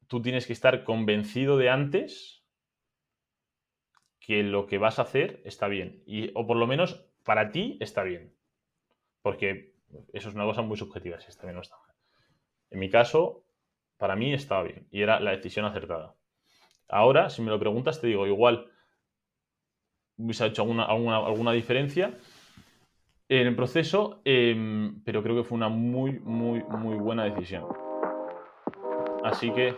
tú tienes que estar convencido de antes que lo que vas a hacer está bien. O por lo menos para ti está bien. Porque eso es una cosa muy subjetiva, si está bien o está mal. En mi caso, para mí estaba bien y era la decisión acertada. Ahora, si me lo preguntas, te digo, igual hubiese hecho alguna diferencia en el proceso, pero creo que fue una muy, muy, muy buena decisión. Así que...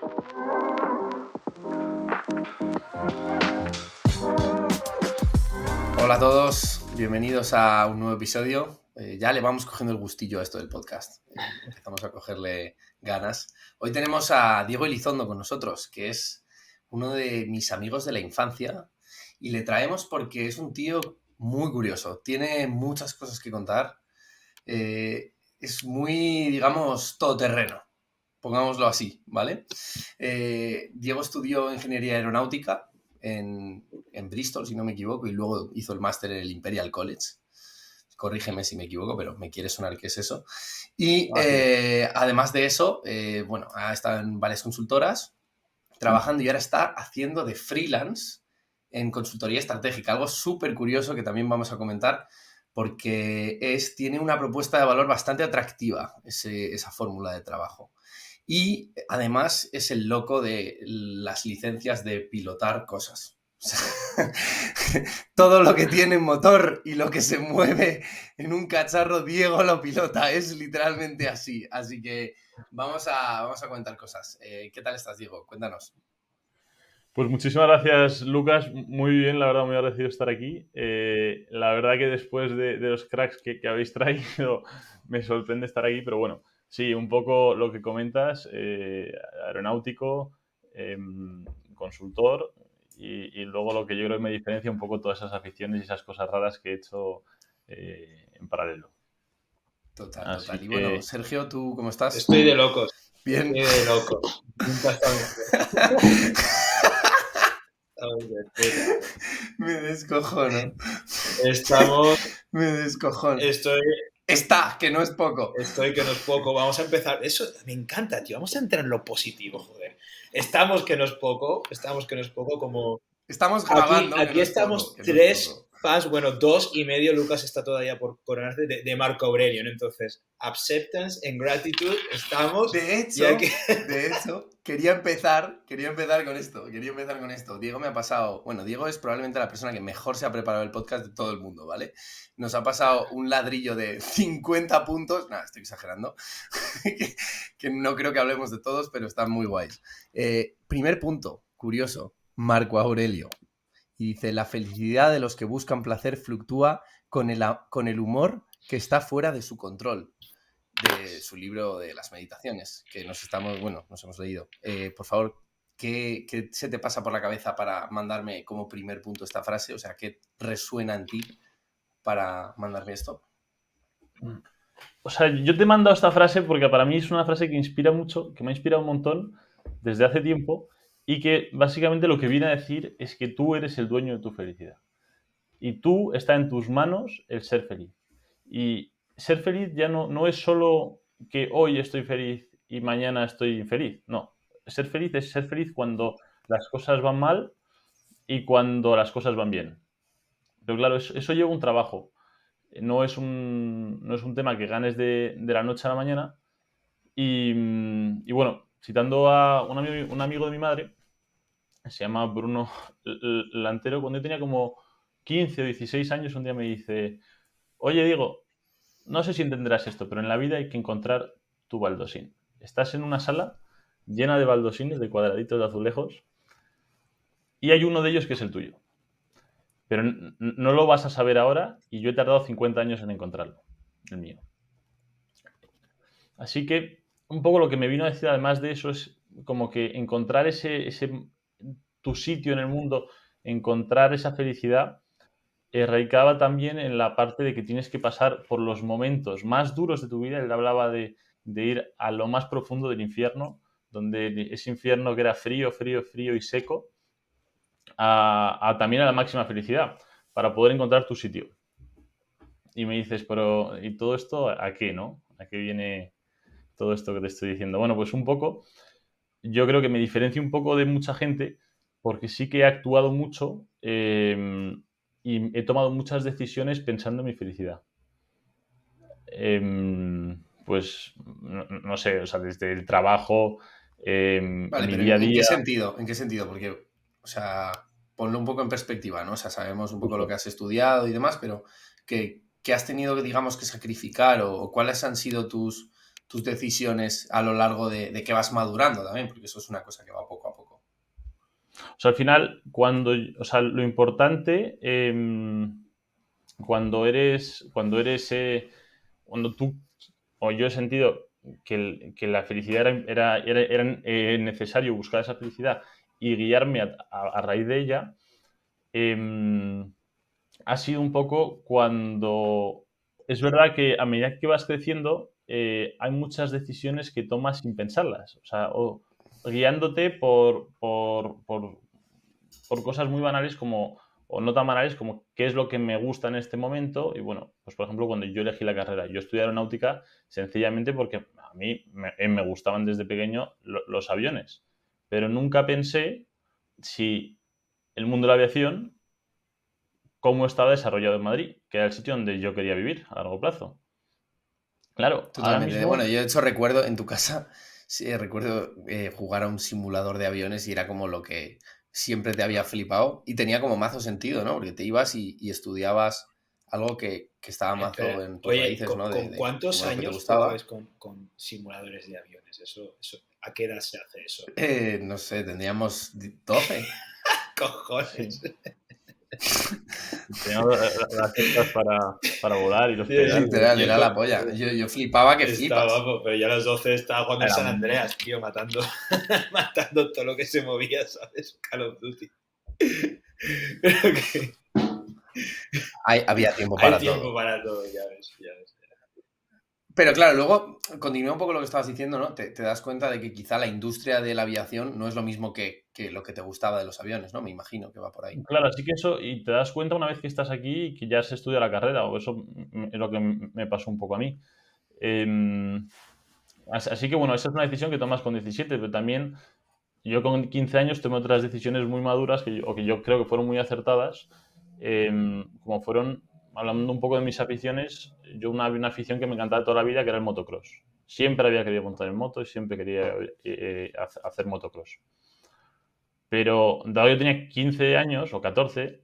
Hola a todos, bienvenidos a un nuevo episodio. Ya le vamos cogiendo el gustillo a esto del podcast. Empezamos a cogerle ganas. Hoy tenemos a Diego Elizondo con nosotros, que es uno de mis amigos de la infancia. Y le traemos porque es un tío muy curioso. Tiene muchas cosas que contar. Es muy, digamos, todoterreno. Pongámoslo así, ¿vale? Diego estudió ingeniería aeronáutica en Bristol, si no me equivoco, y luego hizo el máster en el Imperial College. Corrígeme si me equivoco, pero me quiere sonar que es eso. Y además de eso, bueno, ha estado en varias consultoras trabajando y ahora está haciendo de freelance en consultoría estratégica, algo súper curioso que también vamos a comentar porque tiene una propuesta de valor bastante atractiva esa fórmula de trabajo. Y además es el loco de las licencias de pilotar cosas. O sea, todo lo que tiene motor y lo que se mueve en un cacharro, Diego lo pilota. Es literalmente así. Así que vamos a comentar cosas. ¿Qué tal estás, Diego? Cuéntanos. Pues muchísimas gracias, Lucas. Muy bien, la verdad, muy agradecido estar aquí. La verdad que después de los cracks que habéis traído, me sorprende estar aquí, pero bueno, sí, un poco lo que comentas, aeronáutico, consultor, y luego lo que yo creo que me diferencia un poco todas esas aficiones y esas cosas raras que he hecho en paralelo. Total, Así total. Y bueno, que... Sergio, ¿tú cómo estás? Estoy de locos. Bien. Estoy de locos. Nunca estaba en Me descojono. Estamos. Me descojono. Estoy Que no es poco. que no es poco. Vamos a empezar. Eso me encanta, tío. Vamos a entrar en lo positivo, joder. Estamos que no es poco. Como. Estamos grabando, que Aquí no es poco. estamos Que no es tres poco. fans, bueno, 2.5. Lucas está todavía por coronarse de Marco Aurelio, ¿no? Entonces, acceptance and gratitude, estamos. De hecho, quería empezar con esto. Diego me ha pasado. Bueno, Diego es probablemente la persona que mejor se ha preparado el podcast de todo el mundo, ¿vale? Nos ha pasado un ladrillo de 50 puntos. Nada, estoy exagerando. que no creo que hablemos de todos, pero están muy guays. Primer punto, curioso. Marco Aurelio. Y dice: la felicidad de los que buscan placer fluctúa con el humor que está fuera de su control. De su libro de las meditaciones, que nos hemos leído. Por favor, ¿qué se te pasa por la cabeza para mandarme como primer punto esta frase? O sea, ¿qué resuena en ti para mandarme esto? O sea, yo te he mandado esta frase porque para mí es una frase que inspira mucho, que me ha inspirado un montón desde hace tiempo y que básicamente lo que viene a decir es que tú eres el dueño de tu felicidad. Y tú está en tus manos el ser feliz. Y ser feliz ya no es solo que hoy estoy feliz y mañana estoy infeliz. No. Ser feliz es ser feliz cuando las cosas van mal y cuando las cosas van bien. Pero claro, eso lleva un trabajo. No es un tema que ganes de la noche a la mañana. Y bueno, citando a un amigo de mi madre, se llama Bruno Lantero, cuando yo tenía como 15 o 16 años, un día me dice: oye, Diego, no sé si entenderás esto, pero en la vida hay que encontrar tu baldosín. Estás en una sala llena de baldosines, de cuadraditos de azulejos, y hay uno de ellos que es el tuyo. Pero no lo vas a saber ahora y yo he tardado 50 años en encontrarlo, el mío. Así que un poco lo que me vino a decir además de eso es como que encontrar tu sitio en el mundo, encontrar esa felicidad, radicaba también en la parte de que tienes que pasar por los momentos más duros de tu vida. Él hablaba de ir a lo más profundo del infierno, donde ese infierno que era frío, frío, frío y seco, también a la máxima felicidad, para poder encontrar tu sitio. Y me dices, pero ¿y todo esto a qué, no? ¿A qué viene todo esto que te estoy diciendo? Bueno, pues un poco, yo creo que me diferencio un poco de mucha gente porque sí que he actuado mucho y he tomado muchas decisiones pensando en mi felicidad. Pues, no sé, o sea, desde el trabajo, Vale, mi pero día a ¿en qué día. sentido? ¿En qué sentido? Porque, o sea, ponlo un poco en perspectiva, ¿no? O sea, sabemos un poco lo Justo. que has estudiado y demás, pero ¿qué has tenido, digamos, que sacrificar o cuáles han sido tus decisiones a lo largo de que vas madurando también? Porque eso es una cosa que va poco a poco. O sea, al final, o sea, lo importante, cuando tú, o yo he sentido que la felicidad era necesario buscar esa felicidad y guiarme a raíz de ella, ha sido un poco cuando. Es verdad que a medida que vas creciendo, hay muchas decisiones que tomas sin pensarlas. O sea, o guiándote por cosas muy banales como, o no tan banales como qué es lo que me gusta en este momento. Y bueno, pues por ejemplo, cuando yo elegí la carrera, yo estudié aeronáutica sencillamente porque a mí me gustaban desde pequeño los aviones. Pero nunca pensé si el mundo de la aviación, cómo estaba desarrollado en Madrid, que era el sitio donde yo quería vivir a largo plazo. Claro, ahora Totalmente. Bueno, mismo. yo de hecho recuerdo en tu casa, sí, recuerdo jugar a un simulador de aviones y era como lo que siempre te había flipado y tenía como mazo sentido, ¿no? Porque te ibas y estudiabas algo que estaba mazo Espera, en tus oye, raíces, ¿no? ¿con cuántos como lo que te años gustaba. jugabas con simuladores de aviones? ¿A qué edad se hace eso? No sé, tendríamos 12. Sí, Cojones. teníamos las cestas para volar y los Tío, pedales. Literal, yo era la polla. Yo flipaba que estaba, flipas. pero yo a los 12 estaba jugando al Era San un- Andreas, tío, matando, matando todo lo que se movía, ¿sabes? Call of Duty. Pero que Había tiempo hay para tiempo todo. para todo, ya ves, ya ves. Pero claro, luego continúa un poco lo que estabas diciendo, ¿no? Te das cuenta de que quizá la industria de la aviación no es lo mismo que lo que te gustaba de los aviones, ¿no? Me imagino que va por ahí. Claro, así que eso, y te das cuenta una vez que estás aquí y que ya se estudia la carrera, o eso es lo que me pasó un poco a mí. Em, Así que bueno, esa es una decisión que tomas con 17, pero también yo con 15 años tomé otras decisiones muy maduras o que yo creo que fueron muy acertadas, como fueron, hablando un poco de mis aficiones, yo había una afición que me encantaba toda la vida, que era el motocross. Siempre había querido montar en moto y siempre quería hacer motocross. Pero dado que yo tenía 15 años o 14,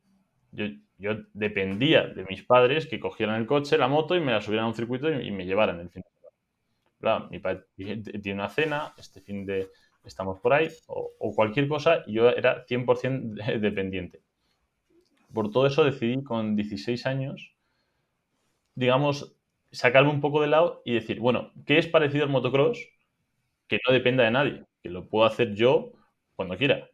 yo, yo dependía de mis padres que cogieran el coche, la moto y me la subieran a un circuito y me llevaran el fin de semana. Claro, mi padre tiene una cena, este fin de estamos por ahí, o cualquier cosa, y yo era 100% dependiente. Por todo eso decidí con 16 años, digamos, sacarme un poco de lado y decir, bueno, ¿qué es parecido al motocross? Que no dependa de nadie, que lo puedo hacer yo cuando quiera.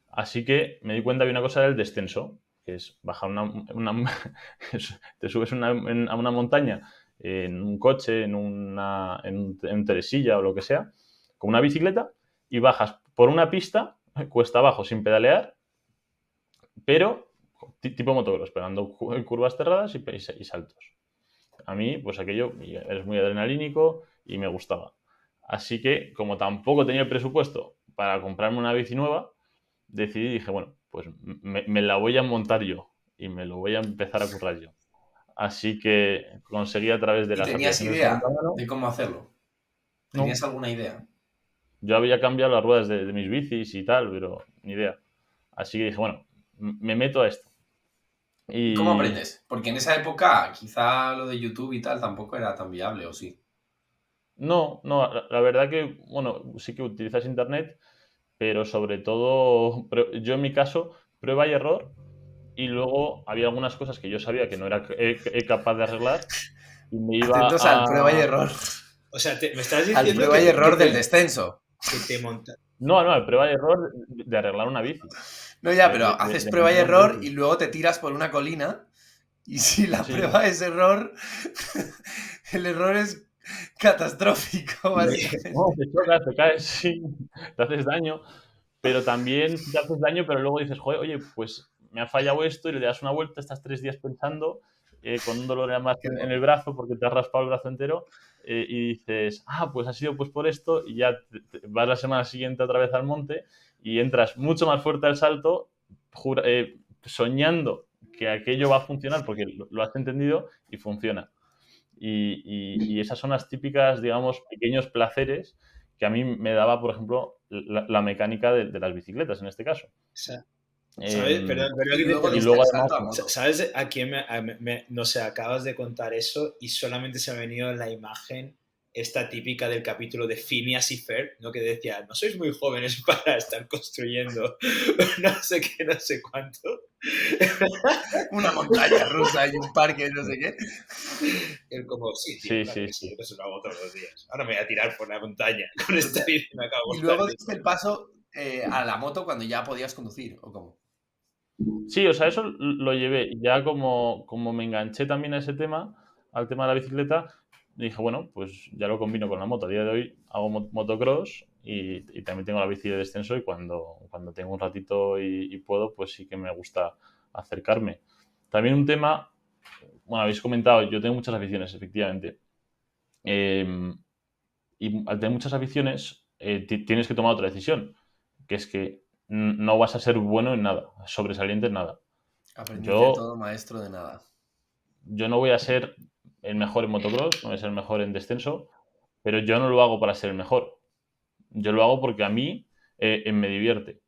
Así que me di cuenta de una cosa del descenso, que es bajar te subes a una montaña en un coche, en telesilla o lo que sea, con una bicicleta y bajas por una pista, cuesta abajo, sin pedalear, pero tipo motocross, pegando curvas cerradas y saltos. A mí, pues aquello es muy adrenalínico y me gustaba. Así que, como tampoco tenía el presupuesto para comprarme una bici nueva, decidí y dije, bueno, pues me la voy a montar yo y me lo voy a empezar a currar yo. Así que conseguí a través de ¿Y las tenías aplicaciones de segunda idea mano. de cómo hacerlo? No, ¿Tenías alguna idea? yo había cambiado las ruedas de mis bicis y tal, pero ni idea. Así que dije, bueno, me meto a esto. ¿Y cómo Y aprendes? Porque en esa época quizá lo de YouTube y tal tampoco era tan viable, ¿o sí? no, no, la verdad que, bueno, sí que utilizas internet, pero sobre todo, yo en mi caso, prueba y error. Y luego había algunas cosas que yo sabía que no era capaz de arreglar y me iba Atentos al prueba y a. error. O sea, me estás Al diciendo prueba y error del descenso. que te montas. No, no, prueba y error de arreglar una bici. No, ya, pero haces De prueba y montar una error y bici. luego te tiras por una colina y si la Sí. prueba es error, el error es catastrófico, No, básicamente. te chocas, te caes, sí, te haces daño, pero también te haces daño, pero luego dices, joder, oye, pues me ha fallado esto y le das una vuelta, estás 3 días pensando con un dolor además en el brazo porque te has raspado el brazo entero y dices, pues ha sido pues por esto y ya vas la semana siguiente otra vez al monte y entras mucho más fuerte al salto soñando que aquello va a funcionar porque lo has entendido y funciona. Y esas son las típicas, digamos, pequeños placeres que a mí me daba, por ejemplo, la mecánica de las bicicletas en este caso. ¿Sabes? Em, Y luego y diste luego el además, salto a moto. ¿Sabes a quién no sé, acabas de contar eso y solamente se me ha venido la imagen esta típica del capítulo de Phineas y Ferb, ¿no? Que decía, no sois muy jóvenes para estar construyendo no sé qué, no sé cuánto. Una montaña rusa y un parque, no sé qué. Él como, sí, tío, sí, claro sí, que sí, sí. eso lo hago todos los días. Ahora me voy a tirar por la montaña con esta bici me acabo Y de luego montar. diste el paso a la moto cuando ya podías conducir, ¿o cómo? Sí, o sea, eso lo llevé. Ya como me enganché también a ese tema, al tema de la bicicleta, dije, bueno, pues ya lo combino con la moto. A día de hoy hago motocross y también tengo la bici de descenso y cuando tengo un ratito y puedo, pues sí que me gusta acercarme. También un tema, bueno, habéis comentado, yo tengo muchas aficiones, efectivamente. Eh, y al tener muchas aficiones, tienes que tomar otra decisión, que es que no vas a ser bueno en nada, sobresaliente en nada. Aprendiz de Yo, todo, maestro de nada. yo no voy a ser el mejor en motocross, no voy a ser el mejor en descenso, pero yo no lo hago para ser el mejor. Yo lo hago porque a mí me divierte.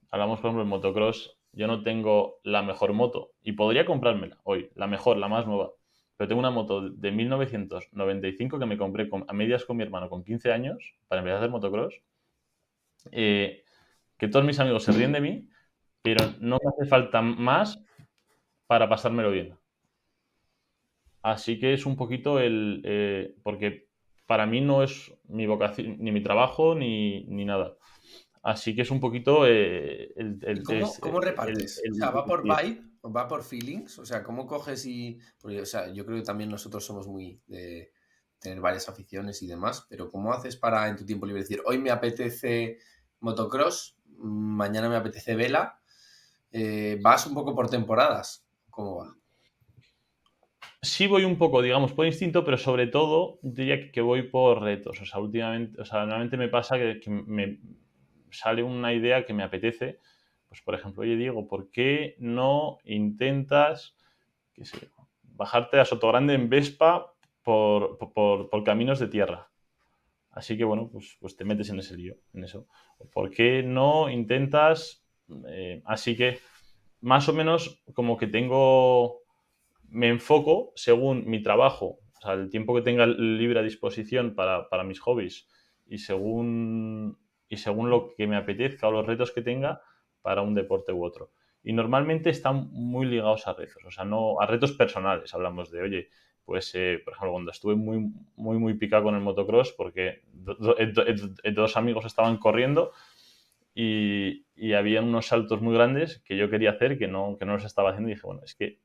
Hablamos, por ejemplo, en motocross. Yo no tengo la mejor moto y podría comprármela hoy, la mejor, la más nueva. Pero tengo una moto de 1995 que me compré a medias con mi hermano con 15 años para empezar a hacer motocross. Que todos mis amigos se ríen de mí, pero no me hace falta más para pasármelo bien. Así que es un poquito porque para mí no es mi vocación, ni mi trabajo, ni nada. Así que es un poquito ¿Y cómo repartes? O sea, ¿va por decir, vibe o va por feelings? O sea, ¿cómo coges y...? Porque, o sea, yo creo que también nosotros somos muy de tener varias aficiones y demás, pero ¿cómo haces para en tu tiempo libre decir, hoy me apetece motocross, mañana me apetece vela? ¿Vas un poco por temporadas? ¿Cómo va? sí voy un poco, digamos, por instinto, pero sobre todo diría que voy por retos. O sea, últimamente, o sea, normalmente me pasa que me sale una idea que me apetece. Pues, por ejemplo, oye, Diego, ¿por qué no intentas, qué sé, bajarte a Sotogrande en Vespa por caminos de tierra? Así que, bueno, pues te metes en ese lío, en eso. ¿Por qué no intentas? Así que, más o menos, como que me enfoco según mi trabajo, o sea, el tiempo que tenga libre a disposición para mis hobbies y según lo que me apetezca o los retos que tenga para un deporte u otro. Y normalmente están muy ligados a retos, o sea, no a retos personales. Hablamos de, oye, pues, por ejemplo, cuando estuve muy, muy, muy picado con el motocross, porque dos amigos estaban corriendo y había unos saltos muy grandes que yo quería hacer que no los estaba haciendo y dije, bueno, es que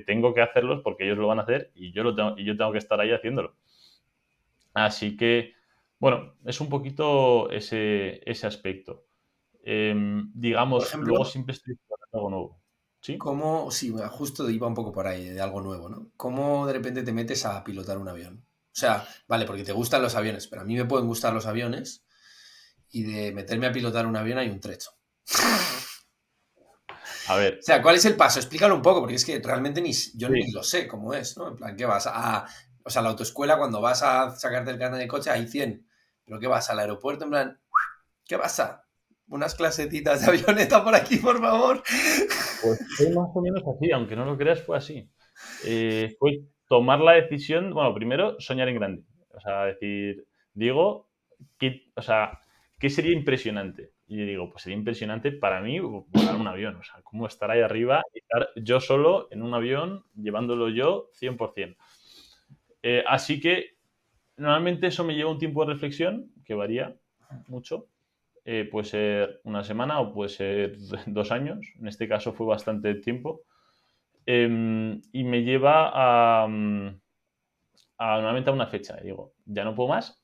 tengo que hacerlos porque ellos lo van a hacer y yo tengo que estar ahí haciéndolo. Así que, bueno, es un poquito ese aspecto. Por Digamos, luego ejemplo, siempre estoy explorando algo nuevo. ¿Sí? ¿cómo, sí, bueno, justo iba un poco por ahí, de algo nuevo, ¿no? ¿Cómo de repente te metes a pilotar un avión? O sea, vale, porque te gustan los aviones, pero a mí me pueden gustar los aviones y de meterme a pilotar un avión hay un trecho. A O ver, sea, ¿cuál es el paso? Explícalo un poco, porque es que realmente yo ni sí. lo sé cómo es, ¿no? En plan, ¿qué vas a...? O sea, la autoescuela, cuando vas a sacarte el carnet de coche, hay 100. ¿Pero qué vas al aeropuerto? En plan, ¿qué vas a? Unas clasetitas de avioneta por aquí, por favor. Pues fue más o menos así, aunque no lo creas, fue así. Fue tomar la decisión, bueno, primero soñar en grande. O sea, decir, digo, o sea, ¿qué sería impresionante? Y yo digo, pues sería impresionante para mí volar un avión. O sea, cómo estar ahí arriba y estar yo solo en un avión, llevándolo yo 100%. Así que normalmente eso me lleva un tiempo de reflexión, que varía mucho. Puede ser una semana o puede ser 2 años. En este caso fue bastante tiempo. Y me lleva normalmente a una fecha. Y digo, ya no puedo más.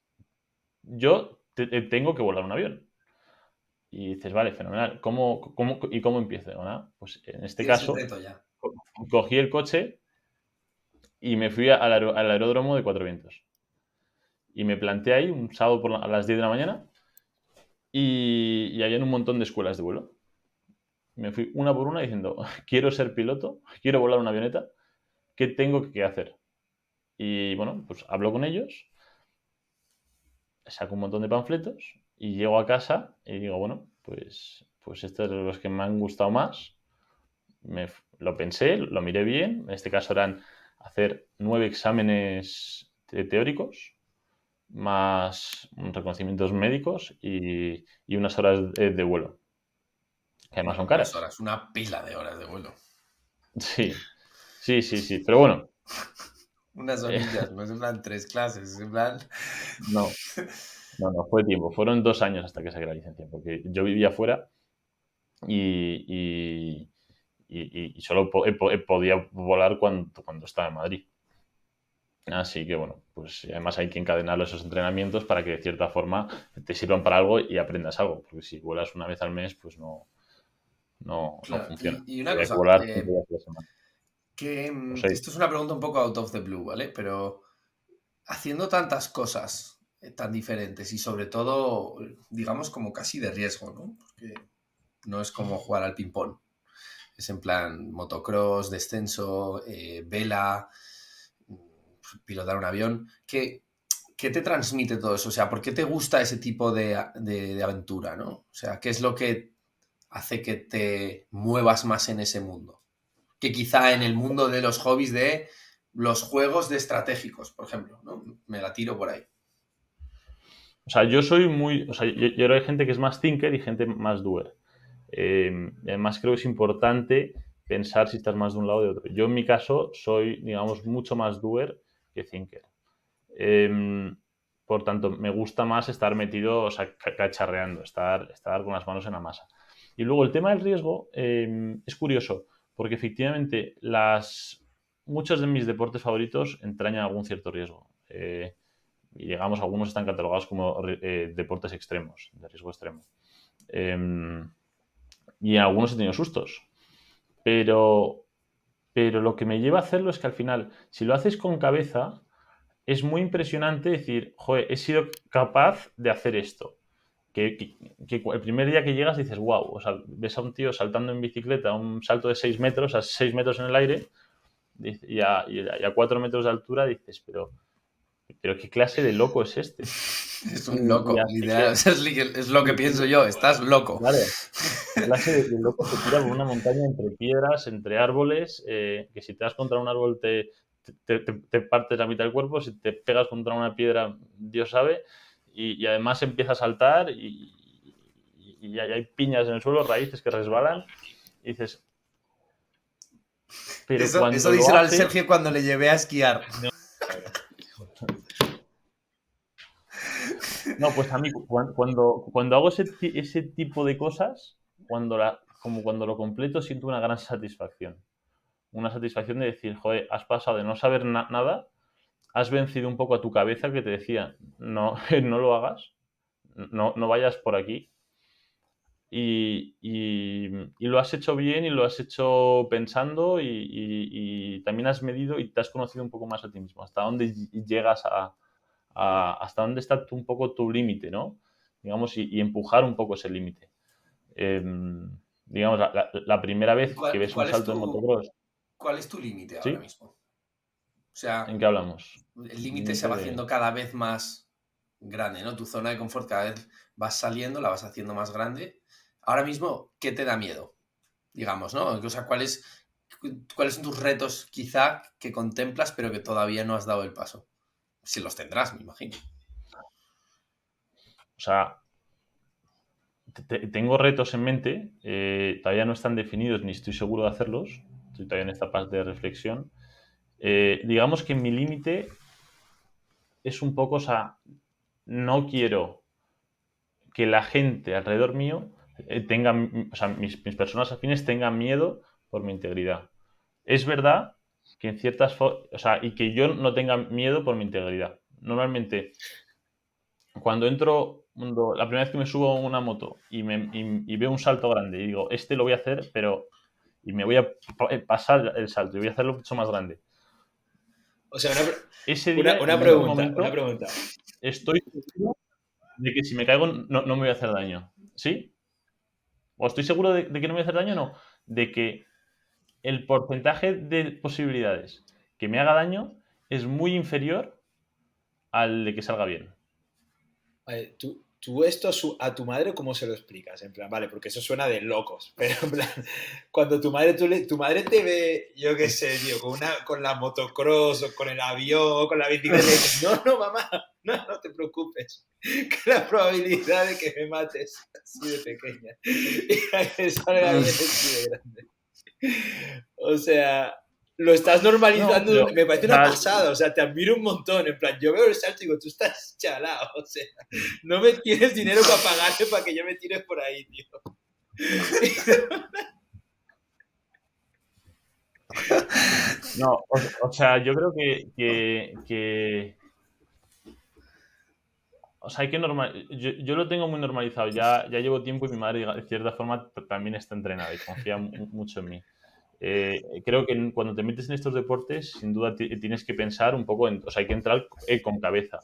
Yo tengo que volar un avión. Y dices, vale, fenomenal. ¿Y cómo empiezo? Digo, nada, pues en este Tienes el caso, reto ya. cogí el coche y me fui al aeródromo de Cuatro Vientos. Y me planté ahí un sábado a las 10 de la mañana y había un montón de escuelas de vuelo. Me fui una por una diciendo, quiero ser piloto, quiero volar una avioneta, ¿qué tengo que hacer? Y bueno, pues hablo con ellos, saco un montón de panfletos y llego a casa y digo, bueno, pues estos son los que me han gustado más. Lo pensé, lo miré bien. En este caso eran hacer 9 exámenes teóricos, más reconocimientos médicos y unas horas de vuelo, que además son Unas caras. horas, una pila de horas de vuelo. Sí, sí. Pero bueno, Unas horillas, no es en plan 3 clases, es en plan... no, fue tiempo. Fueron 2 años hasta que saqué la licencia, porque yo vivía fuera y, y solo podía volar cuando estaba en Madrid. Así que bueno, pues además hay que encadenarlo esos entrenamientos para que de cierta forma te sirvan para algo y aprendas algo, porque si vuelas una vez al mes, pues no Claro, funciona. y una Hay que cosa, volar 5 días a la semana, que o 6. esto es una pregunta un poco out of the blue, ¿vale? Pero haciendo tantas cosas tan diferentes y sobre todo, digamos, como casi de riesgo, ¿no? Porque no es como jugar al ping-pong. Es en plan motocross, descenso, vela, pilotar un avión. ¿Qué te transmite todo eso? O sea, ¿por qué te gusta ese tipo de aventura, ¿no? O sea, ¿qué es lo que hace que te muevas más en ese mundo? Que quizá en el mundo de los hobbies de los juegos de estratégicos, por ejemplo, ¿no? Me la tiro por ahí. O sea, yo soy muy. O sea, yo creo que hay gente que es más thinker y gente más doer. Además, creo que es importante pensar si estás más de un lado o de otro. Yo, en mi caso, soy, digamos, mucho más doer que thinker. Por tanto, me gusta más estar metido, o sea, cacharreando, estar con las manos en la masa. Y luego el tema del riesgo es curioso, porque efectivamente muchos de mis deportes favoritos entrañan algún cierto riesgo. Y digamos, algunos están catalogados como deportes extremos, de riesgo extremo. Y en algunos he tenido sustos. Pero, pero lo que me lleva a hacerlo es que al final, si lo haces con cabeza, es muy impresionante decir, joder, he sido capaz de hacer esto. Que el primer día que llegas dices, wow, o sea, ves a un tío saltando en bicicleta, un salto de 6 metros, a 6 metros en el aire, y a 4 metros de altura dices, pero ¿qué clase de loco es este? Es un Y loco, hace literal. que, O sea, es lo que pienso yo, estás loco. claro, ¿qué clase de loco se tira por una montaña entre piedras, entre árboles, que si te das contra un árbol te partes la mitad del cuerpo, si te pegas contra una piedra, Dios sabe, y además empieza a saltar y hay piñas en el suelo, raíces que resbalan, y dices, pero Eso cuando lo díselo al hace, Sergio cuando le llevé a esquiar. No, claro. no, pues a mí cuando hago ese tipo de cosas, como cuando lo completo, siento una gran satisfacción. Una satisfacción de decir, joder, has pasado de no saber nada, has vencido un poco a tu cabeza que te decía, no, no lo hagas, no vayas por aquí. Y lo has hecho bien y lo has hecho pensando y también has medido y te has conocido un poco más a ti mismo, hasta dónde llegas hasta dónde está un poco tu límite, ¿no? Digamos, y empujar un poco ese límite. Digamos, la primera ¿Y vez que cuál, y ves un cuál es salto de tu, motocross, cuál es tu límite ahora ¿sí? mismo? O sea, ¿En qué hablamos? el límite se Límite va de... haciendo cada vez más grande, ¿no? Tu zona de confort cada vez vas saliendo, la vas haciendo más grande. Ahora mismo, ¿qué te da miedo? Digamos, ¿no? O sea, ¿cuáles son tus retos quizá que contemplas pero que todavía no has dado el paso? Si los tendrás, me imagino. O sea, tengo retos en mente, todavía no están definidos ni estoy seguro de hacerlos, estoy todavía en esta parte de reflexión. Digamos que mi límite es un poco, o sea, no quiero que la gente alrededor mío tenga, o sea, mis personas afines tengan miedo por mi integridad. Es verdad que en o sea, y que yo no tenga miedo por mi integridad. Normalmente, la primera vez que me subo a una moto y veo un salto grande y digo, este lo voy a hacer, pero, y me voy a pasar el salto y voy a hacerlo mucho más grande. O sea, Ese día, una en ese pregunta, momento, una pregunta. estoy seguro de que si me caigo no me voy a hacer daño. ¿Sí? O estoy seguro de que no me voy a hacer daño, no. De que el porcentaje de posibilidades que me haga daño es muy inferior al de que salga bien. Vale, tú esto a tu madre, ¿cómo se lo explicas? En plan, vale, porque eso suena de locos, pero en plan, cuando tu madre, tu madre te ve, yo qué sé, tío, con la motocross o con el avión o con la bicicleta, y dices, no, mamá, no te preocupes, que la probabilidad de que me mates así de pequeña y a que salga bien es así de grande. O sea, lo estás No, normalizando, pero, me o parece una sea, pasada, o sea, te admiro un montón, en plan, yo veo el salto y digo, tú estás chalado, o sea, no me tienes dinero para pagarme para que yo me tire por ahí, tío. no, o sea, yo creo o sea, hay que yo lo tengo muy normalizado. Ya llevo tiempo y mi madre, de cierta forma, también está entrenada y confía mucho en mí. Creo que cuando te metes en estos deportes, sin duda tienes que pensar un poco o sea, hay que entrar con cabeza.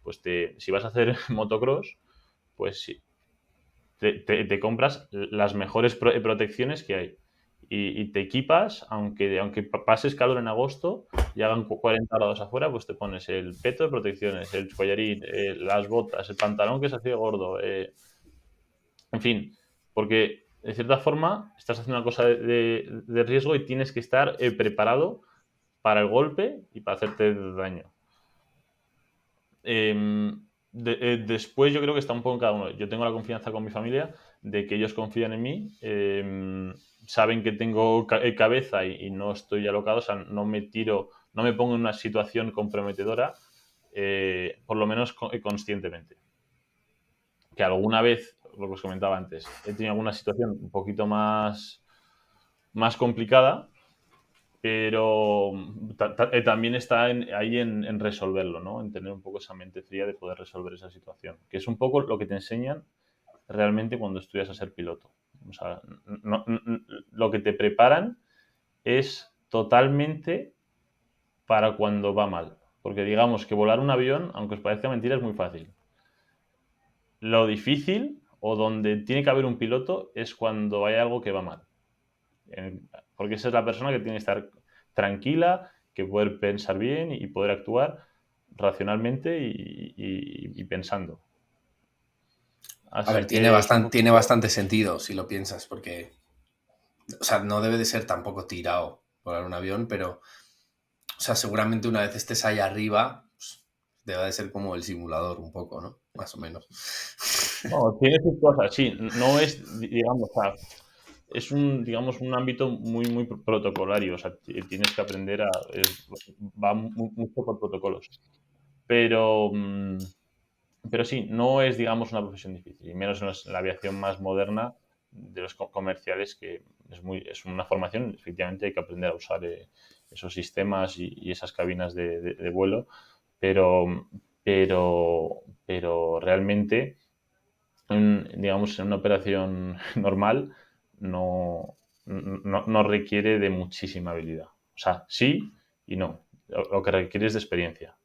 Pues si vas a hacer motocross, pues sí, te compras las mejores protecciones que hay. Y te equipas, aunque pases calor en agosto y hagan 40 grados afuera, pues te pones el peto de protecciones, el collarín, las botas, el pantalón que se hace gordo, en fin, porque de cierta forma estás haciendo una cosa de riesgo y tienes que estar preparado para el golpe y para hacerte daño. Después yo creo que está un poco en cada uno. Yo tengo la confianza con mi familia de que ellos confían en mí, saben que tengo cabeza y no estoy alocado, o sea, no me tiro, no me pongo en una situación comprometedora, por lo menos conscientemente. Que alguna vez, lo que os comentaba antes, he tenido alguna situación un poquito más complicada, pero también está ahí en resolverlo, ¿no? En tener un poco esa mente fría de poder resolver esa situación, que es un poco lo que te enseñan realmente cuando estudias a ser piloto. O sea, lo que te preparan es totalmente para cuando va mal. Porque digamos que volar un avión, aunque os parezca mentira, es muy fácil. Lo difícil o donde tiene que haber un piloto es cuando hay algo que va mal. Porque esa es la persona que tiene que estar tranquila, que poder pensar bien y poder actuar racionalmente y pensando. A ver, Así que es un tiene poquito... bastante sentido si lo piensas, porque, o sea, no debe de ser tampoco tirado volar un avión, pero, o sea, seguramente una vez estés ahí arriba, pues, debe de ser como el simulador un poco, ¿no? Más o menos. No, tiene sus cosas, sí. No es, digamos, o sea, es digamos, un ámbito muy protocolario. O sea, tienes que aprender va mucho por protocolos. Pero, pero sí, no es, digamos, una profesión difícil. Y menos en la aviación más moderna de los comerciales, que es una formación. Efectivamente, hay que aprender a usar esos sistemas y esas cabinas de vuelo. Pero, pero realmente digamos, en una operación normal no requiere de muchísima habilidad. O sea, sí y no. Lo que requiere es de experiencia.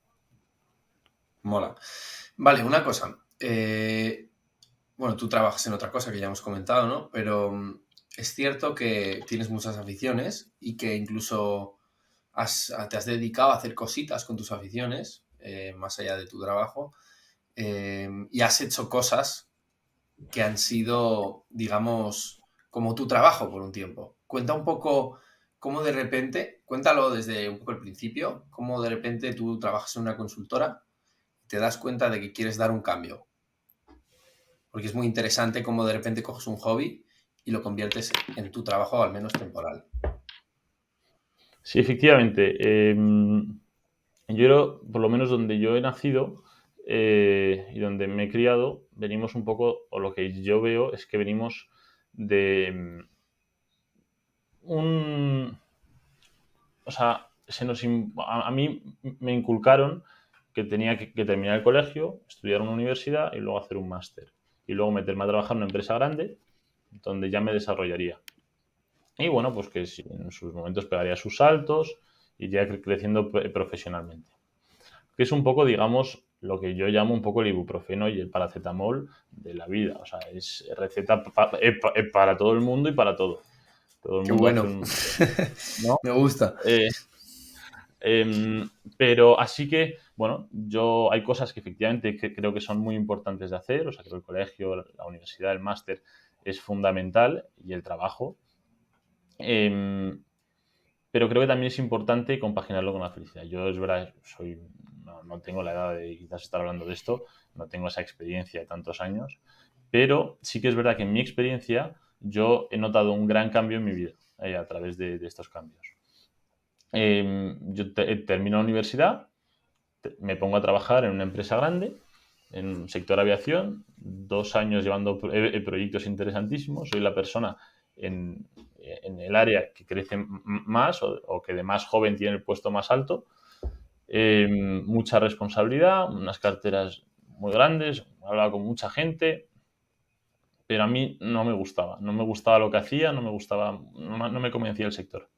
Mola. Vale, una cosa. Bueno, tú trabajas en otra cosa que ya hemos comentado, ¿no? Pero es cierto que tienes muchas aficiones y que incluso te has dedicado a hacer cositas con tus aficiones, más allá de tu trabajo, y has hecho cosas que han sido, digamos, como tu trabajo por un tiempo. Cuenta un poco cómo de repente, cuéntalo desde un poco el principio, cómo de repente tú trabajas en una consultora y te das cuenta de que quieres dar un cambio. Porque es muy interesante cómo de repente coges un hobby y lo conviertes en tu trabajo, al menos temporal. Sí, efectivamente. Por lo menos donde yo he nacido y donde me he criado, venimos un poco, o lo que yo veo es que venimos de un... O sea, a mí me inculcaron que tenía que terminar el colegio, estudiar en una universidad y luego hacer un máster. Y luego meterme a trabajar en una empresa grande donde ya me desarrollaría. Y bueno, pues que en sus momentos pegaría sus saltos iría creciendo profesionalmente. Que es un poco, digamos, lo que yo llamo un poco el ibuprofeno y el paracetamol de la vida. O sea, es receta para todo el mundo y para todo. Todo el Qué mundo hace bueno. un... ¿no? Me gusta. Eh, pero así que, bueno, yo hay cosas que efectivamente creo que son muy importantes de hacer. O sea, creo que el colegio, la universidad, el máster es fundamental y el trabajo. Pero creo que también es importante compaginarlo con la felicidad. Yo, es verdad, no tengo la edad de quizás estar hablando de esto, no tengo esa experiencia de tantos años, pero sí que es verdad que en mi experiencia yo he notado un gran cambio en mi vida a través de estos cambios. Yo termino la universidad, me pongo a trabajar en una empresa grande, en un sector aviación, 2 años llevando proyectos interesantísimos, soy la persona en el área que crece más o que de más joven tiene el puesto más alto, mucha responsabilidad, unas carteras muy grandes, hablaba con mucha gente, pero a mí no me gustaba lo que hacía, no me convencía el sector.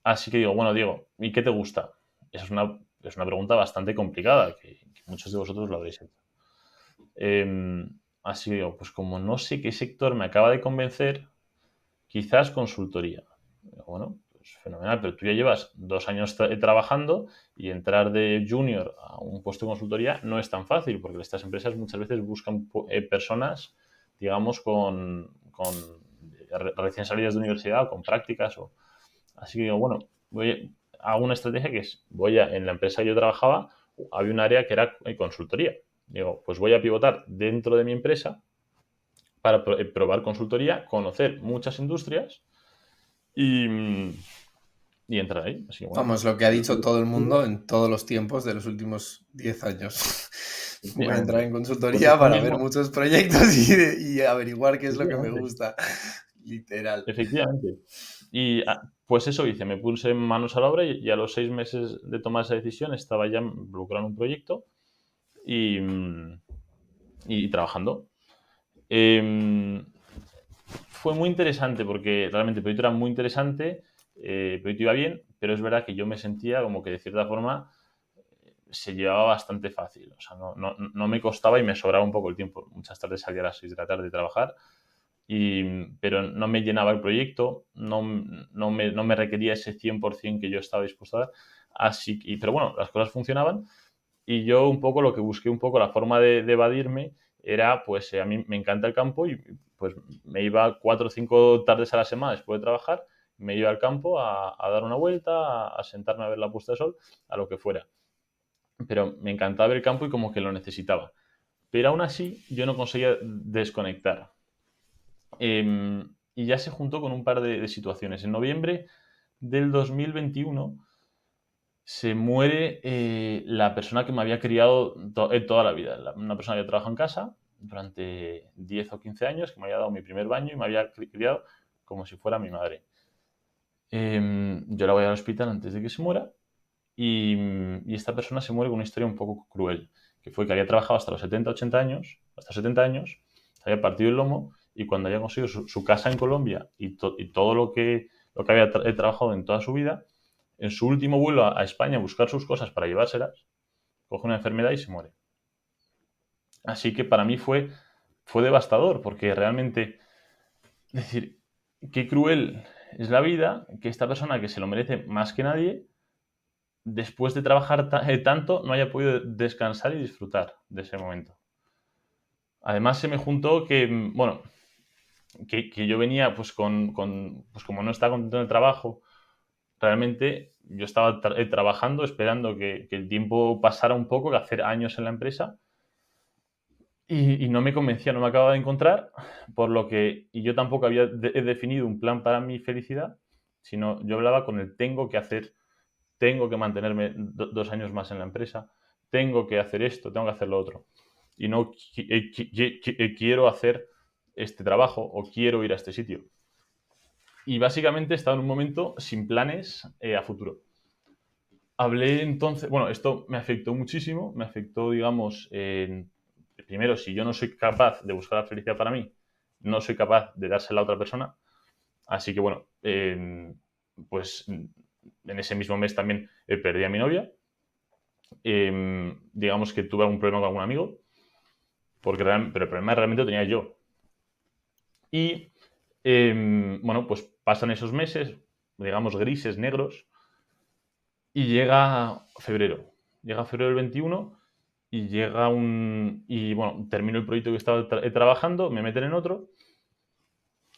Así que digo, bueno, Diego, ¿y qué te gusta? Esa es una pregunta bastante complicada, que muchos de vosotros lo habréis hecho. Así que digo, pues como no sé qué sector me acaba de convencer, quizás consultoría. Bueno, pues fenomenal, pero tú ya llevas 2 años trabajando y entrar de junior a un puesto de consultoría no es tan fácil, porque estas empresas muchas veces buscan personas, digamos, con recién salidas de universidad o con prácticas. Así que digo, bueno, hago una estrategia que es, en la empresa que yo trabajaba, había un área que era consultoría. Digo, pues voy a pivotar dentro de mi empresa para probar consultoría, conocer muchas industrias y, y entrar ahí. Así que bueno, Vamos, lo que ha dicho todo el mundo en todos los tiempos de los últimos 10 años. Voy a entrar efectivamente. en Pues consultoría eso para ver mismo, muchos proyectos y averiguar qué es lo que me efectivamente, gusta. Literal. efectivamente. Y pues eso hice, me puse manos a la obra y a los 6 meses de tomar esa decisión estaba ya involucrado en un proyecto y, y trabajando. Eh, Fue muy interesante porque realmente el proyecto era muy interesante, el proyecto iba bien, pero es verdad que yo me sentía como que de cierta forma se llevaba bastante fácil. O sea, no me costaba y me sobraba un poco el tiempo. Muchas tardes salía a las 6 de la tarde a trabajar, pero no me llenaba el proyecto, no me requería ese 100% que yo estaba dispuesto a dar. Pero bueno, las cosas funcionaban y yo un poco lo que busqué, un poco la forma de evadirme era, pues a mí me encanta el campo y pues me iba 4 o 5 tardes a la semana después de trabajar, me iba al campo a dar una vuelta, a sentarme a ver la puesta de sol, a lo que fuera. Pero me encantaba ver el campo y como que lo necesitaba. Pero aún así yo no conseguía desconectar. Y ya se juntó con un par de situaciones. En noviembre del 2021 se muere la persona que me había criado toda la vida. Una persona que había trabajado en casa durante 10 o 15 años, que me había dado mi primer baño y me había criado como si fuera mi madre. Yo la voy al hospital antes de que se muera y esta persona se muere con una historia un poco cruel, que fue que había trabajado hasta los 70, 80 años, hasta 70 años, había partido el lomo y cuando había conseguido su casa en Colombia y todo lo que había trabajado en toda su vida, en su último vuelo a España a buscar sus cosas para llevárselas, coge una enfermedad y se muere. Así que para mí fue devastador, porque realmente, es decir, qué cruel es la vida que esta persona que se lo merece más que nadie, después de trabajar tanto, no haya podido descansar y disfrutar de ese momento. Además, se me juntó que, bueno, que yo venía, pues, pues como no estaba contento en el trabajo, realmente yo estaba trabajando, esperando que el tiempo pasara un poco, que hacer años en la empresa, y no me convencía, no me acababa de encontrar, por lo que, y yo tampoco había definido un plan para mi felicidad, sino yo hablaba con el tengo que hacer, tengo que mantenerme 2 años más en la empresa, tengo que hacer esto, tengo que hacer lo otro. Y no quiero hacer este trabajo o quiero ir a este sitio. Y básicamente estaba en un momento sin planes a futuro. Hablé entonces, bueno, esto me afectó muchísimo, me afectó, digamos, primero, si yo no soy capaz de buscar la felicidad para mí, no soy capaz de dársela a otra persona. Así que bueno, pues en ese mismo mes también perdí a mi novia. Digamos que tuve algún problema con algún amigo, pero el problema realmente lo tenía yo. Y bueno, pues pasan esos meses, digamos, grises, negros, y llega febrero. Llega febrero del 21 y y bueno, termino el proyecto que estaba trabajando, me meten en otro,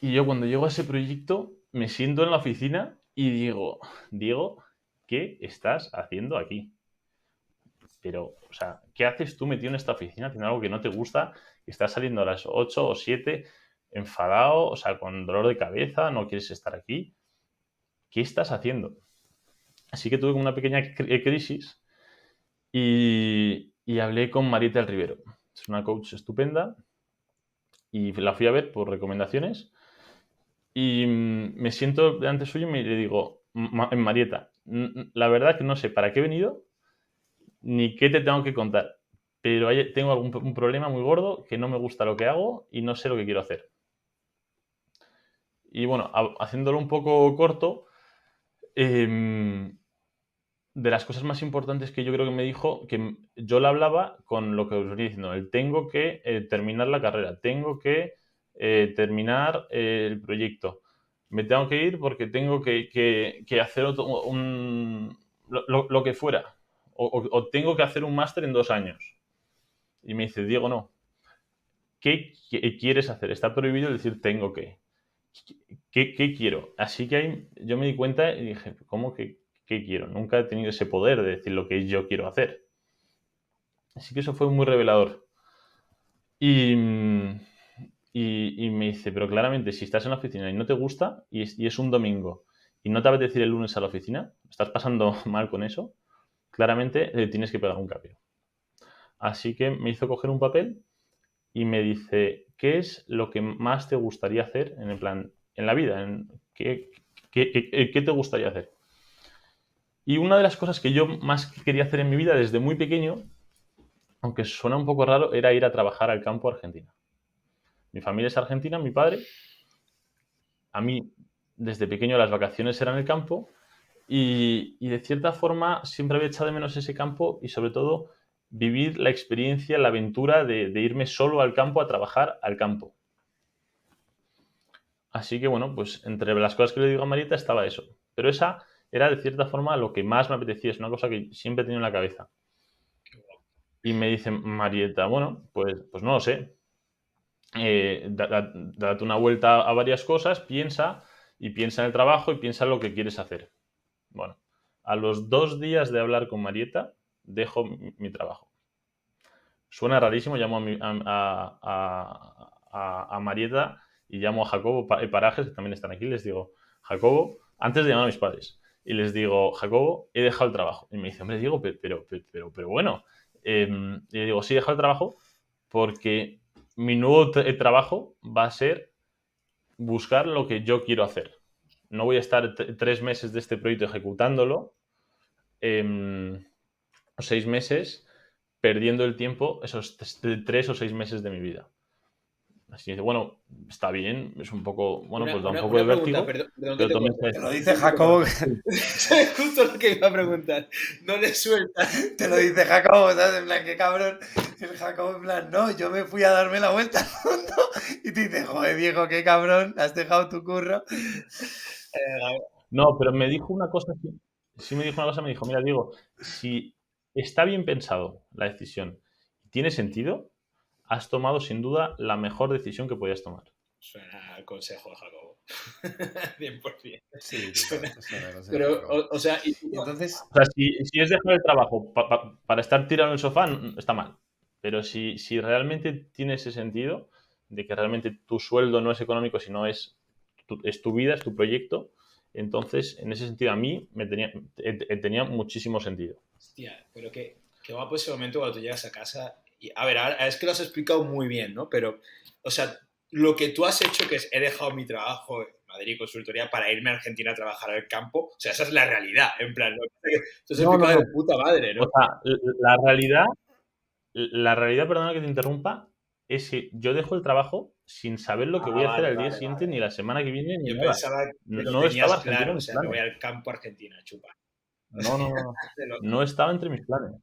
y yo cuando llego a ese proyecto me siento en la oficina y digo, Diego, ¿qué estás haciendo aquí? Pero, o sea, ¿qué haces tú metido en esta oficina haciendo algo que no te gusta? Estás saliendo a las 8 o 7 enfadado, o sea, con dolor de cabeza, no quieres estar aquí. ¿Qué estás haciendo? Así que tuve como una pequeña crisis y hablé con Marieta del Rivero. Es una coach estupenda y la fui a ver por recomendaciones y me siento delante suyo y le digo, Marieta, la verdad que no sé para qué he venido ni qué te tengo que contar, pero tengo un problema muy gordo que no me gusta lo que hago y no sé lo que quiero hacer. Y bueno, haciéndolo un poco corto, de las cosas más importantes que yo creo que me dijo, que yo le hablaba con lo que os venía diciendo, el tengo que terminar la carrera, tengo que terminar el proyecto, me tengo que ir porque tengo que hacer lo que fuera, o tengo que hacer un máster en 2 años. Y me dice, Diego, no, ¿qué quieres hacer? Está prohibido decir tengo que. ¿Qué quiero? Así que ahí yo me di cuenta y dije, ¿cómo que qué quiero? Nunca he tenido ese poder de decir lo que yo quiero hacer. Así que eso fue muy revelador. Y me dice, pero claramente, si estás en la oficina y no te gusta, y es un domingo, y no te apetece ir el lunes a la oficina, estás pasando mal con eso, claramente tienes que pegar un cambio. Así que me hizo coger un papel y me dice, ¿qué es lo que más te gustaría hacer en el plan, en la vida? ¿Qué te gustaría hacer? Y una de las cosas que yo más quería hacer en mi vida desde muy pequeño, aunque suena un poco raro, era ir a trabajar al campo a Argentina. Mi familia es argentina, mi padre. A mí, desde pequeño, las vacaciones eran el campo y de cierta forma siempre había echado de menos ese campo y sobre todo vivir la experiencia, la aventura de irme solo al campo a trabajar al campo. Así que bueno, pues entre las cosas que le digo a Marieta estaba eso. Pero esa era de cierta forma lo que más me apetecía, es una cosa que siempre he tenido en la cabeza. Y me dice Marieta, bueno, pues no lo sé. Date una vuelta a varias cosas, piensa en el trabajo y piensa en lo que quieres hacer. Bueno, a los 2 días de hablar con Marieta, dejo mi trabajo. Suena rarísimo, llamo a Marieta y llamo a Jacobo Parajes, que también están aquí, les digo, Jacobo, antes de llamar a mis padres, y les digo, Jacobo, he dejado el trabajo. Y me dice, hombre, Diego, pero bueno. Y le digo, sí, he dejado el trabajo porque mi nuevo trabajo va a ser buscar lo que yo quiero hacer. No voy a estar 3 meses de este proyecto ejecutándolo, 6 meses perdiendo el tiempo esos 3 o 6 meses de mi vida. Así que, bueno, está bien, es un poco, bueno, pues da un poco de vértigo. Perdón pero te lo dice Jacobo. Es justo lo que iba a preguntar. No le suelta. Te lo dice Jacobo, ¿sabes? En plan, qué cabrón. El Jacobo, en plan, no, yo me fui a darme la vuelta al mundo. Y te dice, joder, Diego, qué cabrón, has dejado tu curro. No, pero me dijo una cosa, sí me dijo una cosa, me dijo, mira, Diego, si está bien pensado la decisión y tiene sentido, has tomado sin duda la mejor decisión que podías tomar. Suena al consejo de Jacobo. 100%. Sí, Suena. suena Pero, o sea, entonces, O sea, si es dejar el trabajo para estar tirado en el sofá, está mal. Pero si realmente tiene ese sentido de que realmente tu sueldo no es económico, sino es tu vida, es tu proyecto, entonces, en ese sentido, a mí tenía muchísimo sentido. hostia, pero qué guapo ese momento cuando tú llegas a casa. Y, a ver, ahora, es que lo has explicado muy bien, ¿no? Pero, o sea, lo que tú has hecho, que es he dejado mi trabajo en Madrid consultoría para irme a Argentina a trabajar al campo, o sea, esa es la realidad, en plan, ¿no? Eso se explica de puta madre, ¿no? O sea, la realidad, perdona que te interrumpa, es que yo dejo el trabajo sin saber lo que voy a hacer al día Vale, siguiente, ni la semana que viene, ni Yo nada. pensaba que lo No estaba tenías Argentina claro, en o mis sea, me planes. voy al campo a Argentina, chupa. No, no, no, no. De loco. No estaba entre mis planes.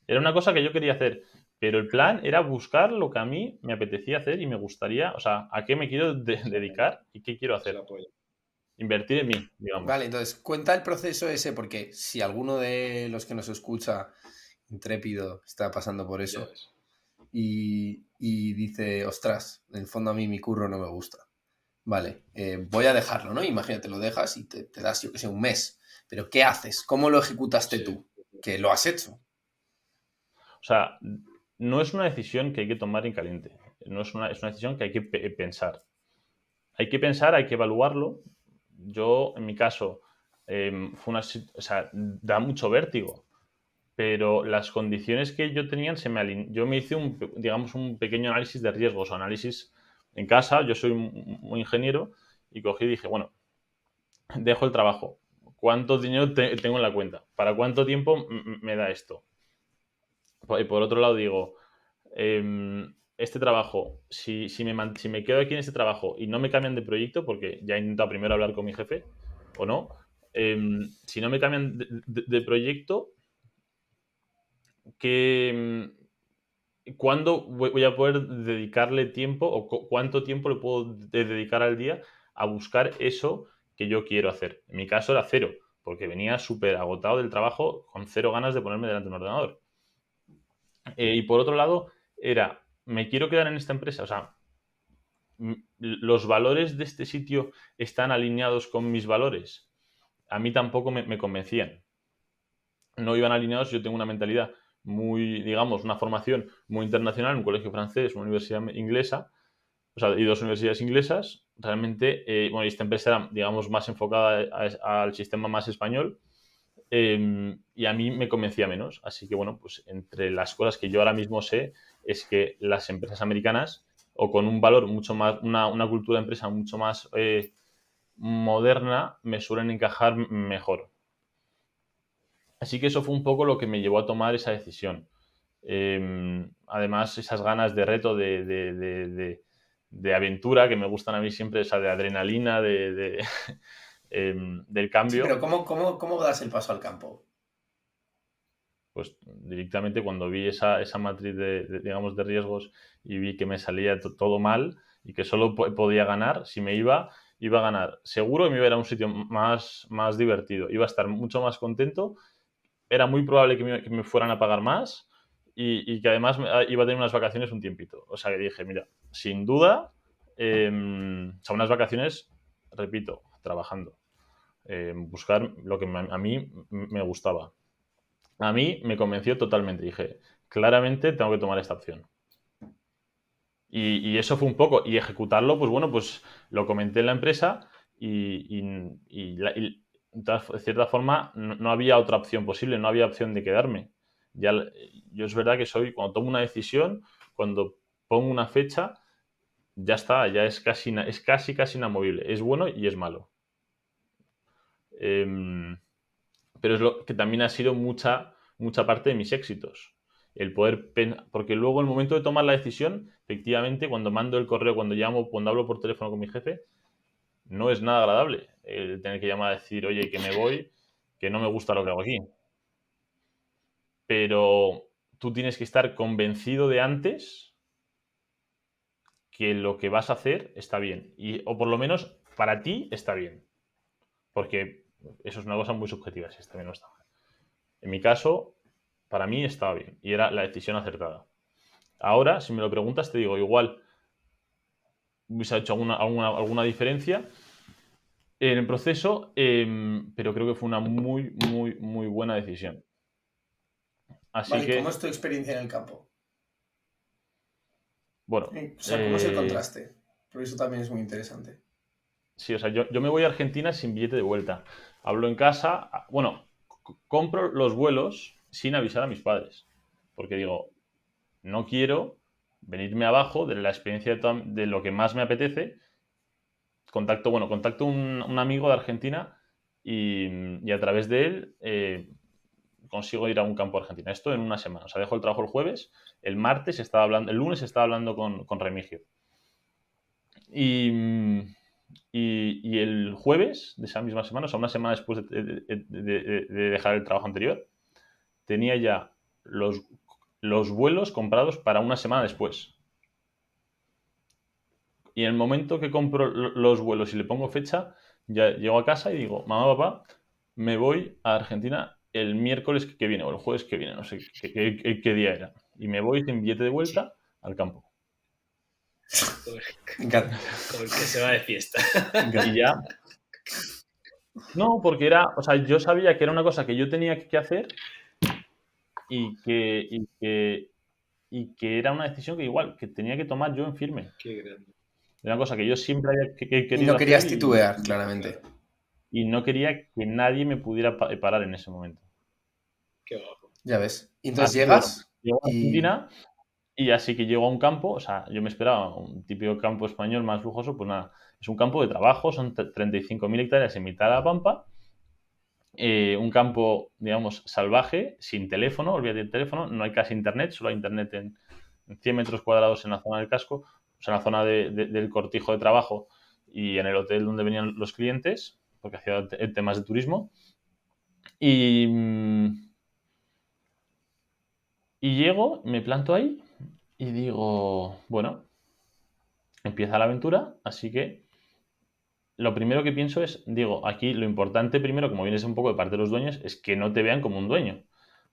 Era una cosa que yo quería hacer, pero el plan era buscar lo que a mí me apetecía hacer y me gustaría, o sea, a qué me quiero dedicar y qué quiero Se lo hacer. apoyo. Invertir en mí, digamos. Vale, entonces cuenta el proceso ese, porque si alguno de los que nos escucha intrépido está pasando por Ya eso ves. y dice, ostras, en el fondo a mí mi curro no me gusta. Vale, voy a dejarlo, ¿no? Imagínate, lo dejas y te das, yo que sé, un mes. Pero ¿qué haces? ¿Cómo lo ejecutaste Sí. tú? Que lo has hecho. O sea, no es una decisión que hay que tomar en caliente. No es es una decisión que hay que pensar. Hay que pensar, hay que evaluarlo. Yo, en mi caso, fue o sea, da mucho vértigo, pero las condiciones que yo tenía yo me hice digamos, un pequeño análisis de riesgos o análisis en casa. Yo soy un ingeniero y cogí y dije, bueno, dejo el trabajo. ¿Cuánto dinero tengo en la cuenta? ¿Para cuánto tiempo me da esto? Y por otro lado digo, este trabajo, si me quedo aquí en este trabajo y no me cambian de proyecto, porque ya he intentado primero hablar con mi jefe o no, si no me cambian de proyecto, que, ¿cuándo voy a poder dedicarle tiempo o cuánto tiempo le puedo dedicar al día a buscar eso que yo quiero hacer? En mi caso era cero, porque venía súper agotado del trabajo con cero ganas de ponerme delante de un ordenador. Y por otro lado, me quiero quedar en esta empresa, o sea, los valores de este sitio están alineados con mis valores. A mí tampoco me convencían. No iban alineados, yo tengo una mentalidad muy, digamos, una formación muy internacional, un colegio francés, una universidad inglesa, o sea, y dos universidades inglesas. Realmente, bueno, esta empresa era, digamos, más enfocada al sistema más español, y a mí me convencía menos. Así que, bueno, pues entre las cosas que yo ahora mismo sé es que las empresas americanas, o con un valor mucho más, una cultura de empresa mucho más moderna, me suelen encajar mejor. Así que eso fue un poco lo que me llevó a tomar esa decisión. Además, esas ganas de reto, de aventura que me gustan a mí siempre, esa de adrenalina, del Sí, pero cambio, ¿cómo das el paso al campo? pues directamente cuando vi esa matriz digamos, de riesgos y vi que me salía todo mal y que solo podía ganar, si me iba a ganar seguro y me iba a ir a un sitio más divertido, iba a estar mucho más contento, era muy probable que me fueran a pagar más y que además iba a tener unas vacaciones un tiempito. O sea que dije, mira, sin duda, o sea, unas vacaciones, repito, trabajando, buscar lo que a mí me gustaba. A mí me convenció totalmente. Dije, claramente tengo que tomar esta opción. Y eso fue un poco. Y ejecutarlo, pues bueno, pues lo comenté en la empresa y de cierta forma no había otra opción posible, no había opción de quedarme. Ya, yo es verdad que cuando tomo una decisión, cuando pongo una fecha, ya está, ya es casi inamovible. Es bueno y es malo. Pero es lo que también ha sido mucha parte de mis éxitos. El poder, porque luego el momento de tomar la decisión, efectivamente, cuando mando el correo, cuando llamo, cuando hablo por teléfono con mi jefe, no es nada agradable el tener que llamar a decir, oye, que me voy, que no me gusta lo que hago aquí. Pero tú tienes que estar convencido de antes que lo que vas a hacer está bien. O por lo menos para ti está bien. Porque eso es una cosa muy subjetiva, si está bien o está mal. En mi caso, para mí estaba bien y era la decisión acertada. Ahora, si me lo preguntas, te digo, igual hubiese hecho alguna diferencia en el proceso, pero creo que fue una muy buena decisión. Así Vale, ¿y cómo es que, tu experiencia en el campo? bueno, O sea, ¿cómo es el contraste? Porque eso también es muy interesante. sí, o sea, yo me voy a Argentina sin billete de vuelta. Hablo en casa, bueno, compro los vuelos sin avisar a mis padres, porque digo, no quiero venirme abajo de la experiencia de lo que más me apetece. Contacto un amigo de Argentina y a través de él consigo ir a un campo a Argentina. Esto en una semana. O sea, dejo el trabajo el jueves, el martes estaba hablando, el lunes estaba hablando con Remigio. Y el jueves de esa misma semana, o sea, una semana después de dejar el trabajo anterior, tenía ya los vuelos comprados para una semana después. Y en el momento que compro los vuelos y le pongo fecha, ya llego a casa y digo, mamá, papá, me voy a Argentina el miércoles que viene o el jueves que viene, no sé qué día era. Y me voy sin billete de vuelta al campo. Me encanta. Como el que se va de fiesta. Y ya... No, porque era... O sea, yo sabía que era una cosa que yo tenía que hacer y que era una decisión que igual, que tenía que tomar yo en firme. Qué grande. Era una cosa que yo siempre había querido Y no querías hacer titubear, claramente. y no quería que nadie me pudiera parar en ese momento. Qué guapo. Ya ves. Y entonces Así que, llegas llego a y... Argentina y así que llego a un campo, o sea, yo me esperaba un típico campo español más lujoso, pues nada, es un campo de trabajo, son 35.000 hectáreas en mitad de la pampa, un campo, digamos, salvaje, sin teléfono, olvídate del teléfono, no hay casi internet, solo hay internet en 100 metros cuadrados en la zona del casco, o sea, en la zona del cortijo de trabajo y en el hotel donde venían los clientes, porque hacía temas de turismo. Y llego, me planto ahí y digo, bueno, empieza la aventura, así que lo primero que pienso es, digo, aquí lo importante primero, como vienes un poco de parte de los dueños, es que no te vean como un dueño.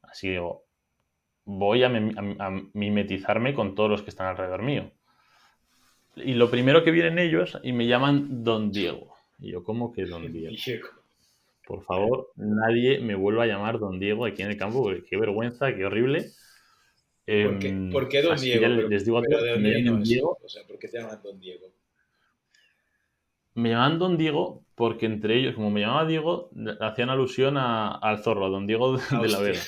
Así que digo, voy a mimetizarme con todos los que están alrededor mío. Y lo primero que vienen ellos y me llaman Don Diego. Y yo, ¿cómo que Don Diego? Por favor, nadie me vuelva a llamar Don Diego aquí en el campo, porque qué vergüenza, qué horrible. ¿Por qué Don Diego? Les digo a todos que me llaman Diego. O sea, ¿por qué te llaman Don Diego? Me llamaban Don Diego porque entre ellos, como me llamaba Diego, hacían alusión al zorro, a Don Diego de la Vega.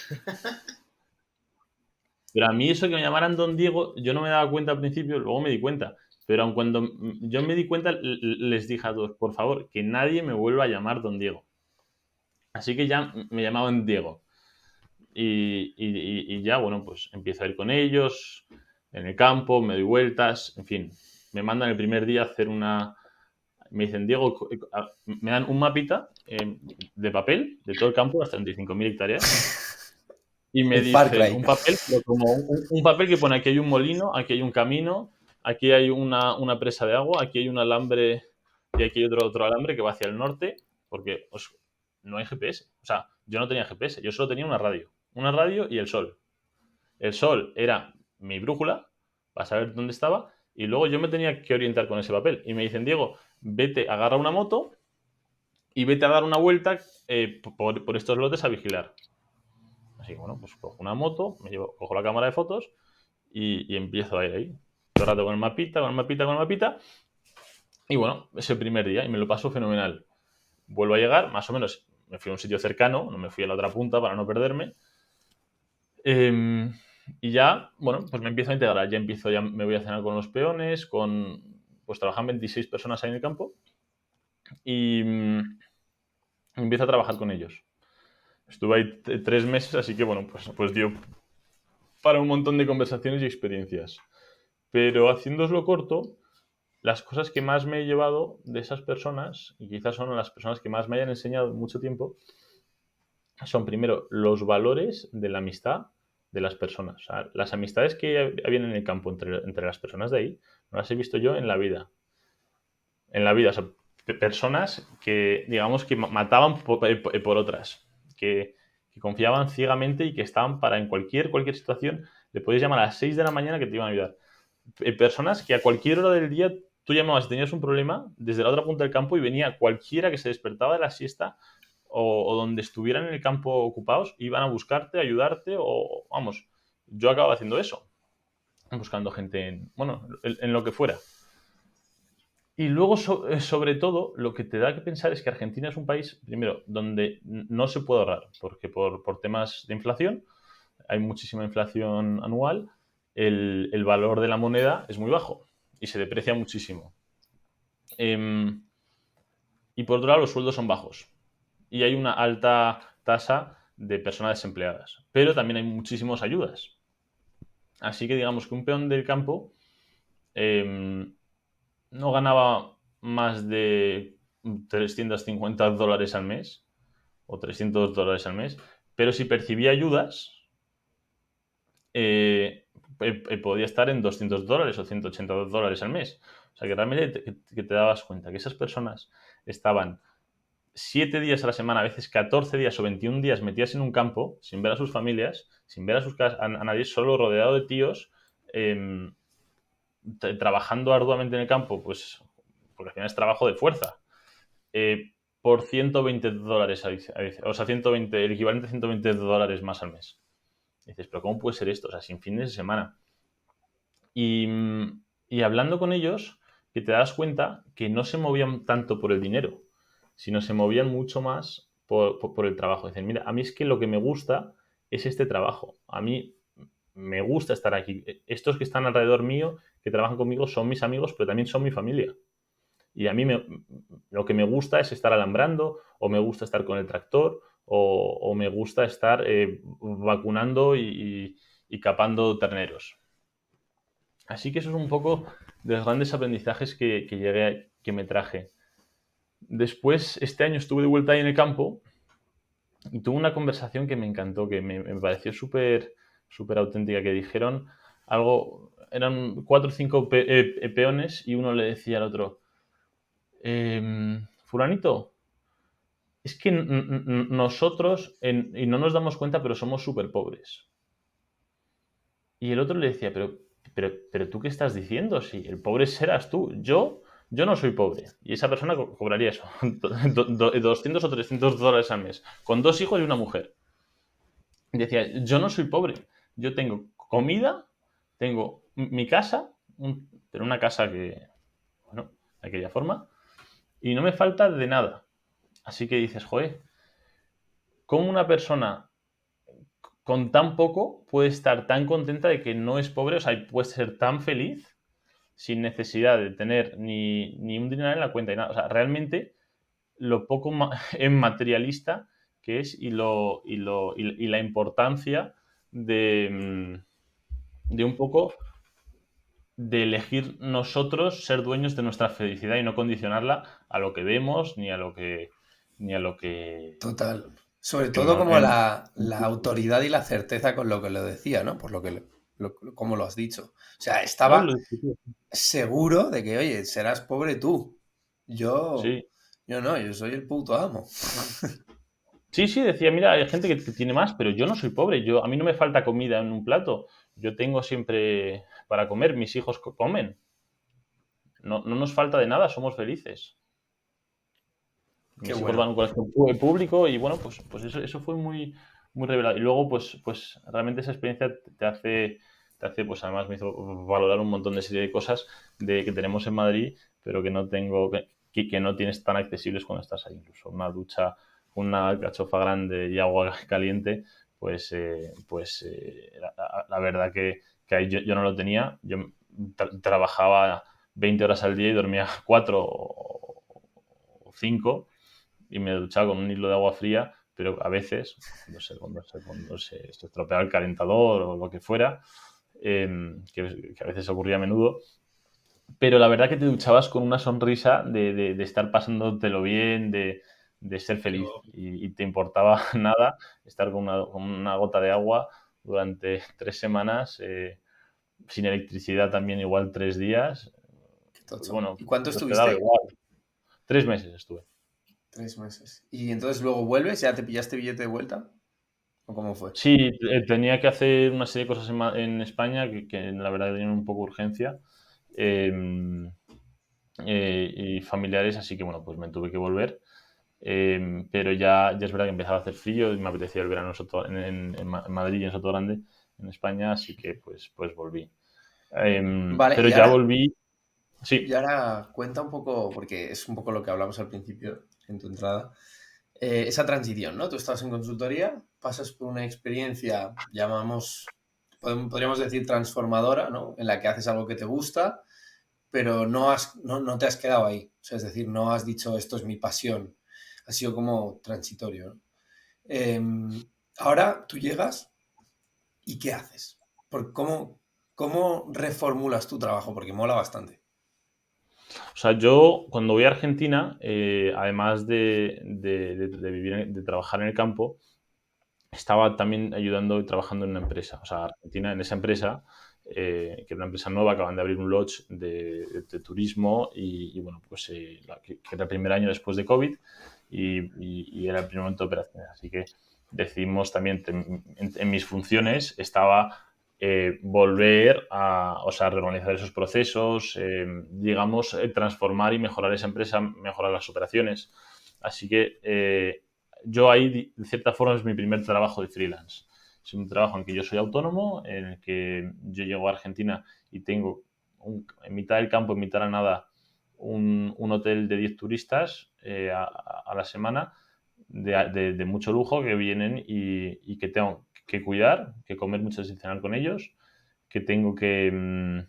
Pero a mí eso que me llamaran Don Diego, yo no me daba cuenta al principio, luego me di cuenta. Pero aun cuando yo me di cuenta, les dije a todos, por favor, que nadie me vuelva a llamar Don Diego. Así que ya me llamaban Diego. Y ya, bueno, pues empiezo a ir con ellos en el campo, me doy vueltas, en fin. Me mandan el primer día a hacer una... Me dicen, Diego, me dan un mapita de papel de todo el campo, las 35.000 hectáreas. Y me dicen, un papel, como un papel que pone aquí hay un molino, aquí hay un camino, aquí hay una presa de agua, aquí hay un alambre y aquí hay otro alambre que va hacia el norte, porque no hay GPS. O sea, yo no tenía GPS, yo solo tenía una radio y el sol. El sol era mi brújula para saber dónde estaba y luego yo me tenía que orientar con ese papel. Y me dicen, Diego, vete, agarra una moto y vete a dar una vuelta por estos lotes a vigilar. Así que bueno, pues cojo una moto, cojo la cámara de fotos y empiezo a ir ahí. Todo el rato con el mapita. Y bueno, es el primer día y me lo paso fenomenal. Vuelvo a llegar, más o menos, me fui a un sitio cercano, no me fui a la otra punta para no perderme. Y ya, bueno, pues me empiezo a integrar. Ya me voy a cenar con los peones, pues trabajan 26 personas ahí en el campo y empiezo a trabajar con ellos. Estuve ahí 3 meses, así que bueno, pues dio para un montón de conversaciones y experiencias. Pero haciéndoslo corto, las cosas que más me he llevado de esas personas, y quizás son las personas que más me hayan enseñado en mucho tiempo, son primero los valores de la amistad de las personas. O sea, las amistades que habían en el campo entre las personas de ahí, no las he visto yo en la vida. En la vida, o sea, personas que, digamos, que mataban por otras, que confiaban ciegamente y que estaban para en cualquier situación, le podías llamar a las 6 de la mañana que te iban a ayudar. Personas que a cualquier hora del día tú llamabas y tenías un problema desde la otra punta del campo y venía cualquiera que se despertaba de la siesta o donde estuvieran en el campo ocupados, iban a buscarte, ayudarte o, vamos, yo acababa haciendo eso, buscando gente en lo que fuera. Y luego, sobre todo, lo que te da que pensar es que Argentina es un país, primero, donde no se puede ahorrar, porque por temas de inflación, hay muchísima inflación anual, el valor de la moneda es muy bajo y se deprecia muchísimo. Y por otro lado, los sueldos son bajos. Y hay una alta tasa de personas desempleadas, pero también hay muchísimas ayudas. Así que digamos que un peón del campo no ganaba más de $350 al mes o $300 al mes, pero si percibía ayudas, podía estar en $200 o $182 al mes. O sea que realmente que te dabas cuenta que esas personas estaban 7 días a la semana, a veces 14 días o 21 días metidas en un campo, sin ver a sus familias, sin ver a nadie, solo rodeado de tíos, trabajando arduamente en el campo, pues porque al final es trabajo de fuerza, por $120, o sea, 120, el equivalente a $120 más al mes. Y dices, pero ¿cómo puede ser esto? O sea, sin fines de semana. Y hablando con ellos, que te das cuenta que no se movían tanto por el dinero, sino se movían mucho más por el trabajo. Dicen, mira, a mí es que lo que me gusta es este trabajo. A mí me gusta estar aquí. Estos que están alrededor mío, que trabajan conmigo, son mis amigos, pero también son mi familia. Y a mí lo que me gusta es estar alambrando, o me gusta estar con el tractor, o me gusta estar vacunando y capando terneros. Así que eso es un poco de los grandes aprendizajes que me traje. Después, este año estuve de vuelta ahí en el campo y tuve una conversación que me encantó, que me pareció súper auténtica, que dijeron algo, eran 4 o 5 peones y uno le decía al otro, fulanito, es que nosotros, y no nos damos cuenta, pero somos súper pobres. Y el otro le decía, pero ¿tú qué estás diciendo? Si el pobre serás tú. Yo no soy pobre. Y esa persona cobraría eso, 200 o $300 al mes, con 2 hijos y una mujer. Y decía, yo no soy pobre. Yo tengo comida, tengo mi casa, pero una casa que, bueno, de aquella forma, y no me falta de nada. Así que dices, joder, ¿cómo una persona con tan poco puede estar tan contenta de que no es pobre? O sea, puede ser tan feliz sin necesidad de tener ni un dinero en la cuenta y nada. O sea, realmente lo poco materialista que es y la importancia de un poco de elegir nosotros ser dueños de nuestra felicidad y no condicionarla a lo que vemos ni a lo que Total. Sobre que todo no- como la autoridad y la certeza con lo que lo decía, ¿no? Por lo que como lo has dicho. O sea, no, estaba seguro de que, oye, serás pobre tú. Yo, sí. yo no, yo soy el puto amo. Sí, sí, decía, mira, hay gente que tiene más, pero yo no soy pobre. A mí no me falta comida en un plato. Yo tengo siempre para comer, mis hijos comen. No, no nos falta de nada, somos felices. Qué Mis hijos van a bueno. un colegio público y bueno, pues eso fue muy revelador. Y luego, pues realmente esa experiencia te hace, pues además me hizo valorar un montón de serie de cosas que tenemos en Madrid, pero que no tengo, que no tienes tan accesibles cuando estás ahí. Incluso una ducha, una alcachofa grande y agua caliente, la verdad que ahí yo no lo tenía. Yo trabajaba 20 horas al día y dormía 4 o 5 y me duchaba con un hilo de agua fría, pero a veces, cuando se estropeaba el calentador o lo que fuera, que a veces ocurría a menudo, pero la verdad que te duchabas con una sonrisa de estar pasándotelo bien, de ser feliz y te importaba nada estar con una gota de agua durante 3 semanas, sin electricidad también igual 3 días, Qué pues tocho. bueno, ¿Y cuánto pues te daba estuviste? igual. 3 meses estuve. 3 meses. ¿Y entonces luego vuelves? ¿Ya te pillaste billete de vuelta? ¿O cómo fue? Sí, tenía que hacer una serie de cosas en España que la verdad tenían un poco urgencia eh, y familiares, así que bueno, pues me tuve que volver. Pero ya es verdad que empezaba a hacer frío y me apetecía el verano en Madrid y en Sotogrande, en España, así que pues volví. Vale, Pero ya volví, sí. y ahora cuenta un poco, porque es un poco lo que hablamos al principio en tu entrada, esa transición, ¿no? Tú estás en consultoría, pasas por una experiencia, podríamos decir transformadora, ¿no? En la que haces algo que te gusta, pero no te has quedado ahí. O sea, es decir, no has dicho esto es mi pasión. Ha sido como transitorio, ¿no? Ahora tú llegas y ¿qué haces? ¿Cómo reformulas tu trabajo? Porque mola bastante. O sea, yo cuando voy a Argentina, además de vivir, de trabajar en el campo, estaba también ayudando y trabajando en una empresa. O sea, Argentina, en esa empresa, que era una empresa nueva, acaban de abrir un lodge de turismo y bueno, pues que era el primer año después de COVID y era el primer momento de operaciones. Así que decidimos también, en mis funciones, estaba volver a, o sea, reorganizar esos procesos, digamos, transformar y mejorar esa empresa, mejorar las operaciones. Así que yo ahí, de cierta forma, es mi primer trabajo de freelance. Es un trabajo en el que yo soy autónomo, en el que yo llego a Argentina y tengo en mitad del campo, en mitad de la nada, un hotel de 10 turistas a la semana de mucho lujo que vienen y que tengo que cuidar, que comer mucho y cenar con ellos, que tengo que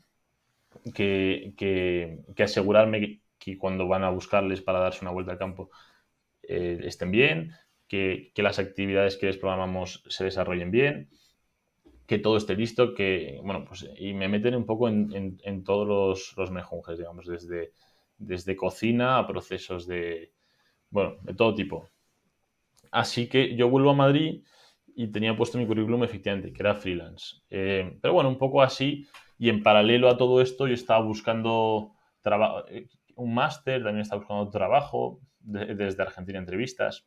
asegurarme que cuando van a buscarles para darse una vuelta al campo estén bien, que las actividades que les programamos se desarrollen bien, que todo esté listo, que, bueno, pues, y me meten un poco en todos los mejunjes, digamos, desde cocina a procesos bueno, de todo tipo. Así que yo vuelvo a Madrid y tenía puesto mi currículum efectivamente, que era freelance. Pero bueno, un poco así, y en paralelo a todo esto yo estaba buscando un máster, también estaba buscando trabajo desde Argentina entrevistas.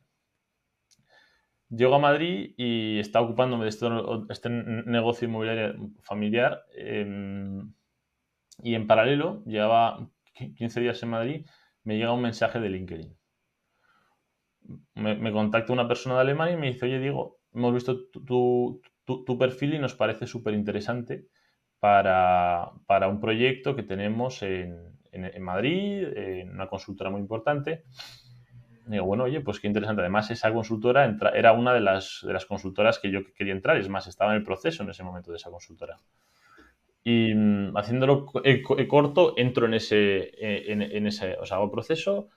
Llego a Madrid y estaba ocupándome de este negocio inmobiliario familiar y en paralelo, llevaba 15 días en Madrid, me llega un mensaje de LinkedIn. Me contacta una persona de Alemania y me dice, oye, Diego, hemos visto tu perfil y nos parece súper interesante para un proyecto que tenemos en Madrid, en una consultora muy importante. Y digo, bueno, oye, pues qué interesante. Además, esa consultora era una de las consultoras que yo quería entrar. Es más, estaba en el proceso en ese momento de esa consultora. Y haciéndolo corto, entro en ese, o sea, hago proceso,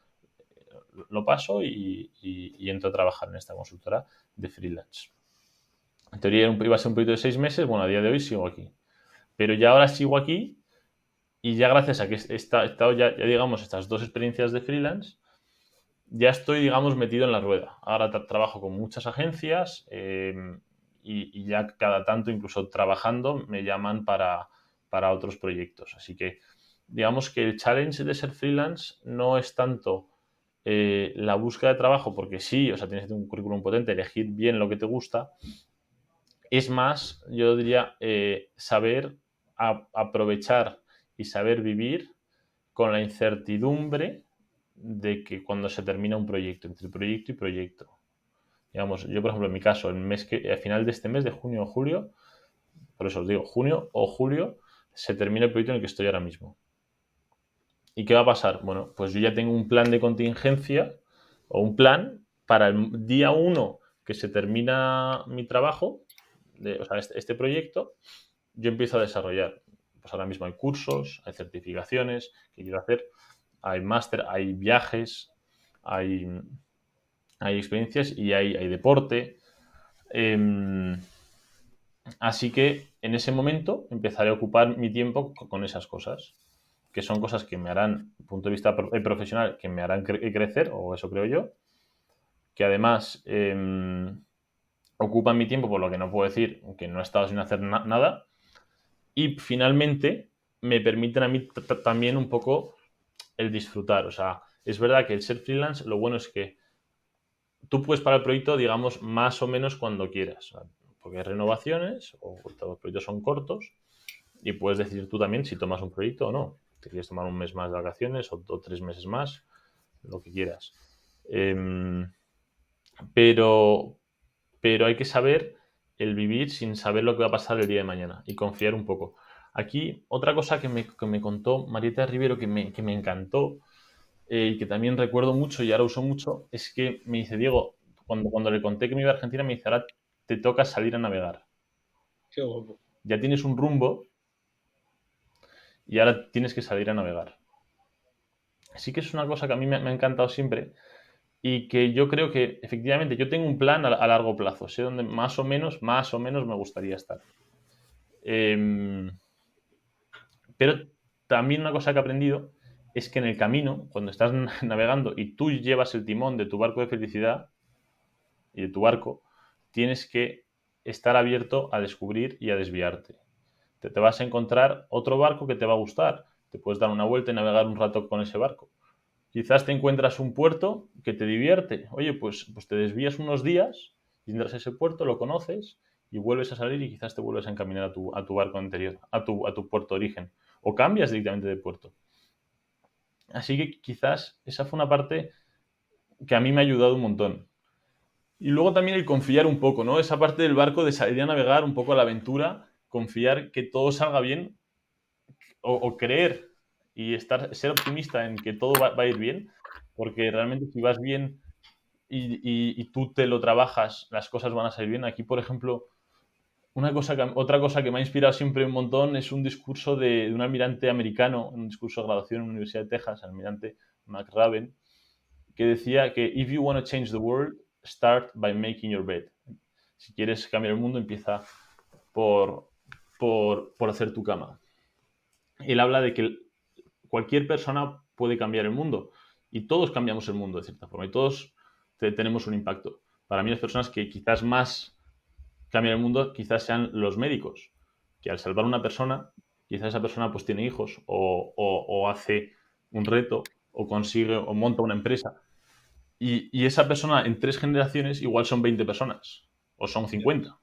lo paso y entro a trabajar en esta consultora de freelance. En teoría iba a ser un proyecto de 6 meses, bueno, a día de hoy sigo aquí. Pero ya ahora sigo aquí y ya gracias a que he estado ya digamos, estas 2 experiencias de freelance, ya estoy, digamos, metido en la rueda. Ahora trabajo con muchas agencias y ya cada tanto, incluso trabajando, me llaman para otros proyectos. Así que, digamos que el challenge de ser freelance no es tanto la búsqueda de trabajo, porque sí, o sea, tienes que tener un currículum potente, elegir bien lo que te gusta. Es más, yo diría, saber aprovechar y saber vivir con la incertidumbre de que cuando se termina un proyecto, entre proyecto y proyecto. Digamos, yo, por ejemplo, en mi caso, al final de este mes, de junio o julio, por eso os digo, junio o julio, se termina el proyecto en el que estoy ahora mismo. ¿Y qué va a pasar? Bueno, pues yo ya tengo un plan de contingencia o un plan para el día 1 que se termina mi trabajo, o sea, este proyecto, yo empiezo a desarrollar. Pues ahora mismo hay cursos, hay certificaciones que quiero hacer, hay máster, hay viajes, hay, hay experiencias y hay deporte. Así que en ese momento empezaré a ocupar mi tiempo con esas cosas, que son cosas que me harán, desde el punto de vista profesional, que me harán crecer, o eso creo yo, que además ocupan mi tiempo, por lo que no puedo decir que no he estado sin hacer nada, y finalmente me permiten a mí también un poco el disfrutar. O sea, es verdad que el ser freelance, lo bueno es que tú puedes parar el proyecto, digamos, más o menos cuando quieras, porque hay renovaciones o los proyectos son cortos y puedes decidir tú también si tomas un proyecto o no. Si quieres tomar un mes más de vacaciones o 3 meses más, lo que quieras. Pero hay que saber el vivir sin saber lo que va a pasar el día de mañana y confiar un poco. Aquí, otra cosa que me contó Marieta Rivero que me encantó y que también recuerdo mucho y ahora uso mucho, es que me dice, Diego, cuando le conté que me iba a Argentina, me dice, ahora te toca salir a navegar. Qué guapo. Ya tienes un rumbo y ahora tienes que salir a navegar. Así que es una cosa que a mí me ha encantado siempre, y que yo creo que efectivamente yo tengo un plan a largo plazo, sé dónde más o menos me gustaría estar. Pero también una cosa que he aprendido es que en el camino, cuando estás navegando y tú llevas el timón de tu barco de felicidad y de tu barco, tienes que estar abierto a descubrir y a desviarte. Te vas a encontrar otro barco que te va a gustar. Te puedes dar una vuelta y navegar un rato con ese barco. Quizás te encuentras un puerto que te divierte. Oye, pues te desvías unos días y entras a ese puerto, lo conoces y vuelves a salir y quizás te vuelves a encaminar a tu barco anterior, a tu puerto de origen. O cambias directamente de puerto. Así que quizás esa fue una parte que a mí me ha ayudado un montón. Y luego también el confiar un poco, ¿no? Esa parte del barco de salir a navegar un poco a la aventura, confiar que todo salga bien o creer y ser optimista en que todo va a ir bien, porque realmente si vas bien y tú te lo trabajas, las cosas van a salir bien. Aquí, por ejemplo, otra cosa que me ha inspirado siempre un montón es un discurso de un almirante americano, un discurso de graduación en la Universidad de Texas, el almirante McRaven, que decía que if you want to change the world, start by making your bed. Si quieres cambiar el mundo, empieza por hacer tu cama. Él habla de que cualquier persona puede cambiar el mundo y todos cambiamos el mundo de cierta forma y todos tenemos un impacto. Para mí las personas que quizás más cambian el mundo quizás sean los médicos, que al salvar a una persona, quizás esa persona pues tiene hijos o hace un reto o consigue o monta una empresa y esa persona en 3 generaciones igual son 20 personas o son 50.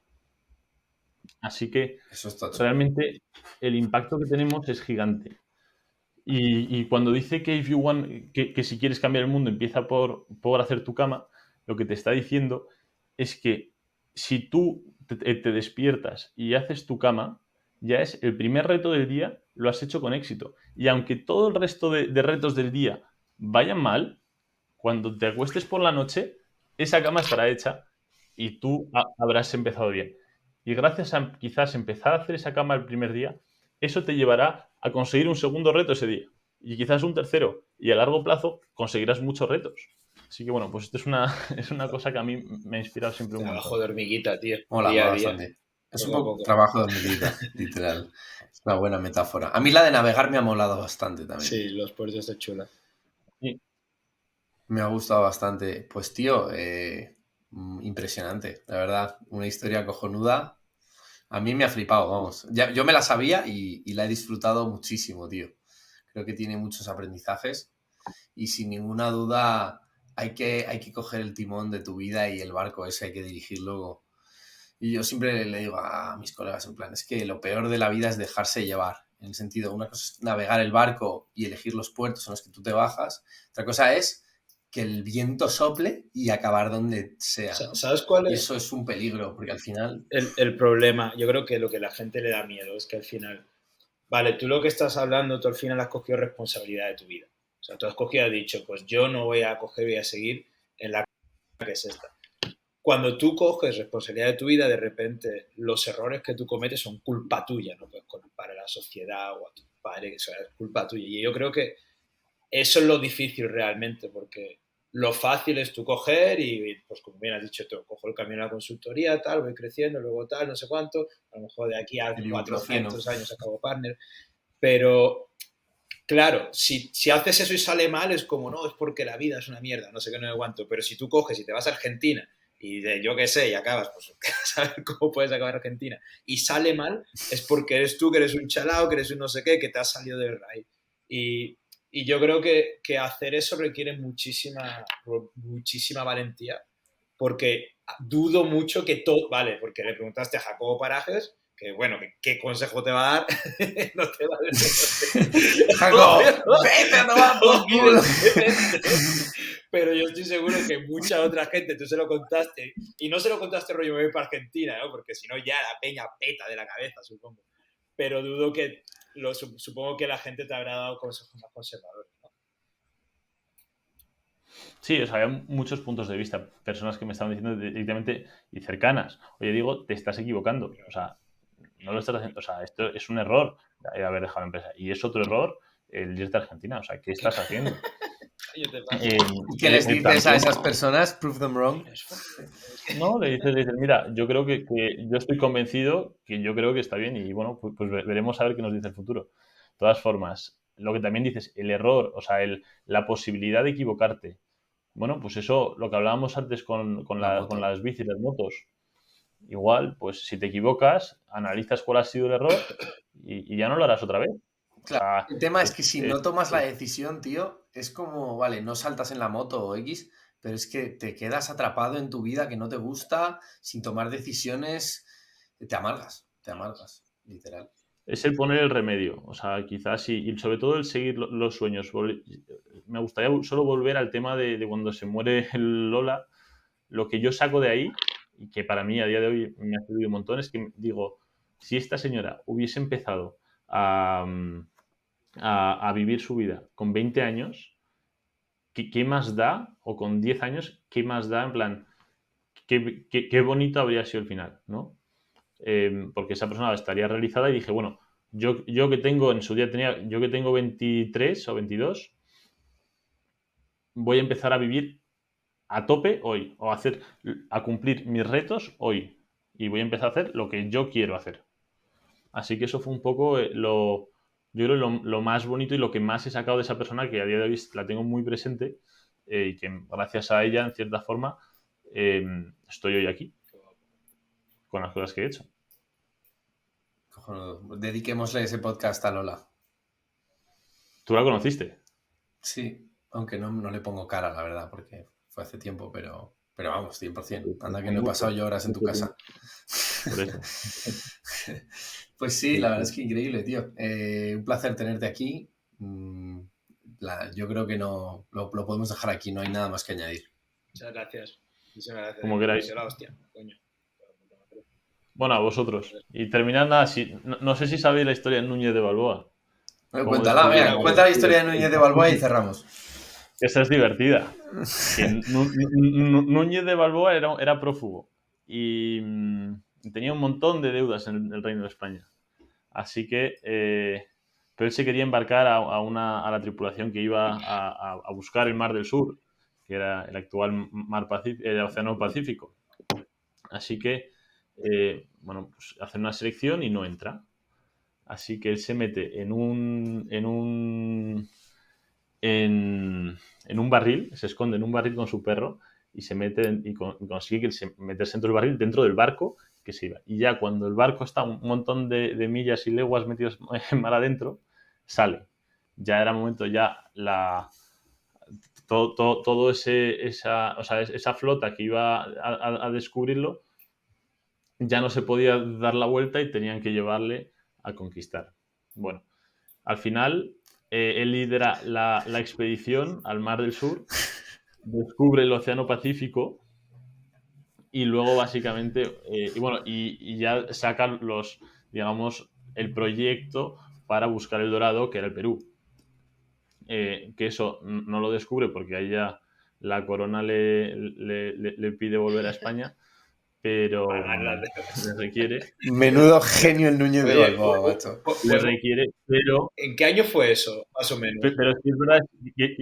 Así que Eso está chulo. realmente el impacto que tenemos es gigante. Y cuando dice que, if you want, que si quieres cambiar el mundo empieza por hacer tu cama, lo que te está diciendo es que si tú te despiertas y haces tu cama, ya es el primer reto del día, lo has hecho con éxito. Y aunque todo el resto de retos del día vayan mal, cuando te acuestes por la noche, esa cama estará hecha y tú habrás empezado bien. Y gracias a quizás empezar a hacer esa cama el primer día, eso te llevará a conseguir un segundo reto ese día y quizás un tercero. Y a largo plazo conseguirás muchos retos. Así que bueno, pues esto es una cosa que a mí me ha inspirado siempre un montón. Trabajo de hormiguita, tío. Mola, Día mola a día, bastante. Es un poco a poco poco. trabajo de hormiguita, literal. Es una buena metáfora. A mí la de navegar me ha molado bastante también. Sí, los puertos de chula. Sí. Me ha gustado bastante. Pues tío, impresionante, la verdad. Una historia cojonuda. A mí me ha flipado, vamos. Yo me la sabía y la he disfrutado muchísimo, tío. Creo que tiene muchos aprendizajes y sin ninguna duda hay que coger el timón de tu vida y el barco ese hay que dirigirlo. Y yo siempre le digo a mis colegas en plan, es que lo peor de la vida es dejarse llevar. En el sentido, una cosa es navegar el barco y elegir los puertos en los que tú te bajas. Otra cosa es que el viento sople y acabar donde sea, ¿no? ¿Sabes cuál Y es eso es un peligro, porque al final... el problema? Yo creo que lo que a la gente le da miedo es que al final, vale, tú lo que estás hablando, tú al final has cogido responsabilidad de tu vida. O sea, tú has cogido y has dicho, pues yo no voy a coger y voy a seguir en la que es esta. Cuando tú coges responsabilidad de tu vida, de repente los errores que tú cometes son culpa tuya, no puedes culpar a la sociedad o a tu padre, eso es culpa tuya. Y yo creo que eso es lo difícil realmente, porque lo fácil es tú coger y, pues como bien has dicho tú, cojo el camino a la consultoría, tal, voy creciendo, luego tal, no sé cuánto, a lo mejor de aquí a El ibuprofeno. 400 años acabo partner, pero claro, si haces eso y sale mal es como, no, es porque la vida es una mierda, no sé qué, no aguanto, pero si tú coges y te vas a Argentina y yo qué sé, y acabas, pues a ver cómo puedes acabar Argentina, y sale mal, es porque eres tú, que eres un chalao, que eres un no sé qué, que te has salido del raíz. Y yo creo que hacer eso requiere muchísima valentía, porque dudo mucho que todo, vale, porque le preguntaste a Jacobo Parajes, que bueno, ¿qué consejo te va a dar? No te va a decir. ¡Jacob! ¡Vete a tomar por culo! Pero yo estoy seguro que mucha otra gente, tú se lo contaste, y no se lo contaste rollo, me voy para Argentina, ¿no? Porque si no ya la peña peta de la cabeza, supongo. Pero dudo que, supongo que la gente te habrá dado consejos más conservadores, ¿no? Sí, o sea, había muchos puntos de vista, personas que me estaban diciendo directamente y cercanas. Oye, digo, te estás equivocando. O sea, no lo estás haciendo. O sea, esto es un error haber dejado la empresa. Y es otro error el irte a Argentina. O sea, ¿qué estás haciendo? coño te pasa? ¿Y qué les dices a también- esas personas? Prove them wrong. No, le dices, mira, yo creo que yo estoy convencido que yo creo que está bien y bueno, pues veremos a ver qué nos dice el futuro. De todas formas, lo que también dices, el error, o sea, la posibilidad de equivocarte. Bueno, pues eso, lo que hablábamos antes con La moto. con las bicis, las motos. Igual, pues si te equivocas, analizas cuál ha sido el error y ya no lo harás otra vez. O Claro, sea, el tema es que si no tomas la es- decisión, tío, es como, vale, no saltas en la moto o X, pero es que te quedas atrapado en tu vida que no te gusta, sin tomar decisiones, te amargas, literal. es el poner el remedio. O sea, quizás y sobre todo el seguir los sueños. Me gustaría solo volver al tema de cuando se muere el Lola. Lo que yo saco de ahí, y que para mí a día de hoy me ha servido un montón, es que digo, si esta señora hubiese empezado a vivir su vida con 20 años, ¿qué más da? O con 10 años, ¿qué más da? En plan, qué bonito habría sido el final, ¿no? Porque esa persona estaría realizada y dije, bueno, yo que tengo, en su día yo que tengo 23 o 22, voy a empezar a vivir a tope hoy, o a cumplir mis retos hoy, y voy a empezar a hacer lo que yo quiero hacer. Así que eso fue un poco yo creo lo más bonito y lo que más he sacado de esa persona, que a día de hoy la tengo muy presente, y que gracias a ella, en cierta forma, estoy hoy aquí, con las cosas que he hecho. Cojonudo. Dediquémosle ese podcast a Lola. ¿Tú la conociste? Sí, aunque no le pongo cara, la verdad, porque fue hace tiempo, pero vamos, 100%. Anda que no he pasado yo horas en tu casa. Por eso. Pues sí, la verdad es que increíble, tío. Un placer tenerte aquí. Yo creo que no lo podemos dejar aquí, no hay nada más que añadir. Muchas gracias. Muchísimas gracias. Como queráis. Ha sido la hostia, coño. Bueno, a vosotros. Y terminad nada, no sé si sabéis la historia de Núñez de Balboa. Bueno, ¿Cómo cuéntala, descubrió venga, el cuenta la mundo? historia de Núñez de Balboa y cerramos. Esa es divertida. Que Núñez de Balboa era prófugo y tenía un montón de deudas en el Reino de España. Así que, pero él se quería embarcar a la tripulación que iba a buscar el Mar del Sur, que era el actual el Océano Pacífico. Así que, bueno, pues hace una selección y no entra. Así que él se mete en un barril, se esconde en un barril con su perro y se mete y consigue meterse dentro del barril, dentro del barco que se iba. Y ya cuando el barco está un montón de millas y leguas metidos en mar adentro, sale. Ya era momento, todo esa flota que iba a descubrirlo, ya no se podía dar la vuelta y tenían que llevarle a conquistar. Bueno, al final él lidera la expedición al Mar del Sur, descubre el Océano Pacífico y luego básicamente, y ya sacan digamos, el proyecto para buscar el dorado, que era el Perú. Que eso no lo descubre porque ahí ya la corona le pide volver a España, pero le requiere. Menudo genio el Núñez de Oye, Balboa, macho. Le requiere, pero ¿En qué año fue eso, más o menos? Pero sí es verdad que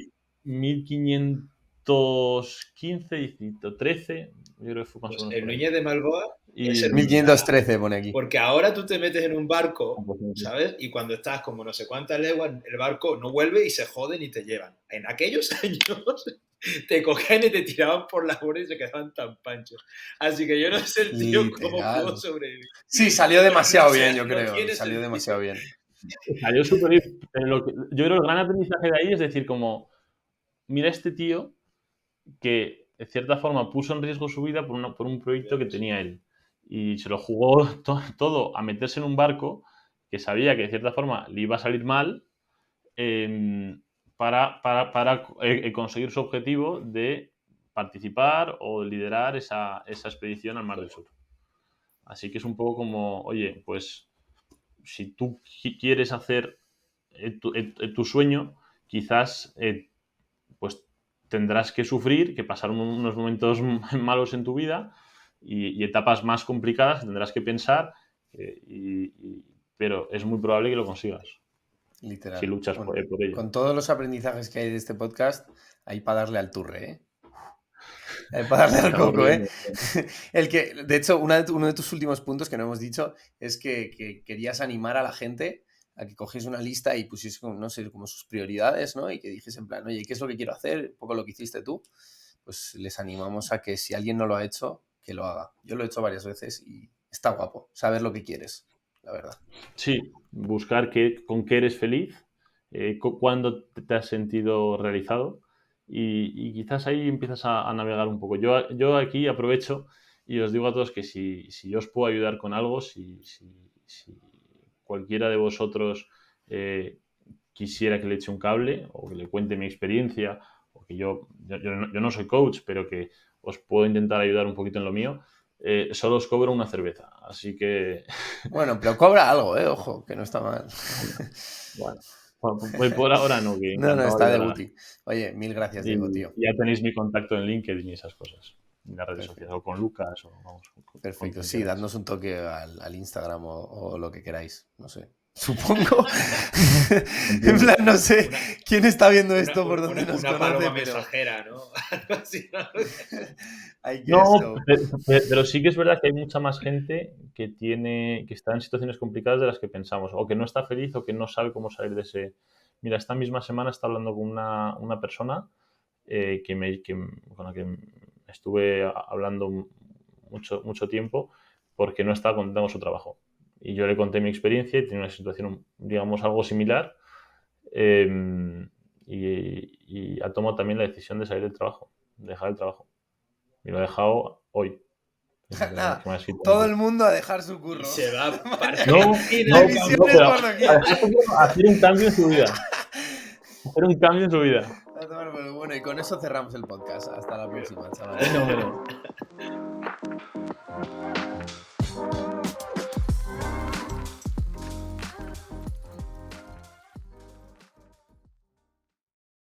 1515, 1513, yo creo que fue más Pues o menos el por ahí. Núñez de Balboa es Y, el 1513 pone aquí. Porque ahora tú te metes en un barco, pues, ¿sabes? Y cuando estás como no sé cuántas leguas, el barco no vuelve y se joden y te llevan. En aquellos años te cogían y te tiraban por la borda y se quedaban tan panchos. Así que yo no sé el tío cómo Literal. pudo sobrevivir. Sí, salió demasiado O sea, bien, yo no creo. tiene Salió sentido. demasiado bien. salió súper bien. Pero yo creo que el gran aprendizaje de ahí es decir, como, mira este tío que de cierta forma puso en riesgo su vida por un proyecto que tenía él. Y se lo jugó todo a meterse en un barco que sabía que de cierta forma le iba a salir mal, para conseguir su objetivo de participar o liderar esa expedición al Mar del Sur. Así que es un poco como, oye, pues si tú quieres hacer tu sueño, quizás pues tendrás que sufrir, que pasar unos momentos malos en tu vida y etapas más complicadas, tendrás que pensar, pero es muy probable que lo consigas. Literal. si luchas Bueno, por ello. con todos los aprendizajes que hay de este podcast, hay para darle al turre, ¿eh? Hay para darle al Estamos coco, ¿eh? viendo. El que, de hecho, uno de tus últimos puntos que no hemos dicho es que querías animar a la gente a que cogiese una lista y pusiese, no sé, como sus prioridades, ¿no? Y que dijese en plan, oye, ¿qué es lo que quiero hacer? Un poco lo que hiciste tú. Pues les animamos a que si alguien no lo ha hecho, que lo haga. Yo lo he hecho varias veces y está guapo saber lo que quieres, la verdad. Sí, buscar con qué eres feliz, cuándo te has sentido realizado y quizás ahí empiezas a navegar un poco. Yo aquí aprovecho y os digo a todos que si yo os puedo ayudar con algo, si cualquiera de vosotros quisiera que le eche un cable o que le cuente mi experiencia o que yo no soy coach, pero que os puedo intentar ayudar un poquito en lo mío, solo os cobro una cerveza. Así que... Bueno, pero cobra algo, ¿eh? Ojo, que no está mal. Bueno, pues por ahora no, que No, encantado está de de ayudar a la Guti. Oye, mil gracias, gente. Diego, Y tío. ya tenéis mi contacto en LinkedIn y esas cosas, en las redes Perfecto. sociales, o con Lucas, o vamos. Perfecto, quien sí, queráis. dadnos un toque al Instagram o lo que queráis, no sé. Supongo. En plan, no sé quién está viendo esto por donde nos una conoce, paloma pero... mensajera, ¿no? Algo así, ¿no? I guess No, so. pero sí que es verdad que hay mucha más gente que está en situaciones complicadas de las que pensamos, o que no está feliz o que no sabe cómo salir de ese... Mira, esta misma semana está hablando con una persona con la que estuve hablando mucho tiempo porque no estaba contento con su trabajo. Y yo le conté mi experiencia y tenía una situación, digamos, algo similar, y ha tomado también la decisión de salir del trabajo, de dejar el trabajo. Y lo he dejado hoy. Nada, Que me ha escrito todo antes. el mundo a dejar su curro. Y se va para No, Argentina, Dimisiones pero por doquier. hacer un cambio en su vida. Hacer un cambio en su vida. A tomar por el bueno, y con eso cerramos el podcast. Hasta la próxima, chavales. Fenómeno.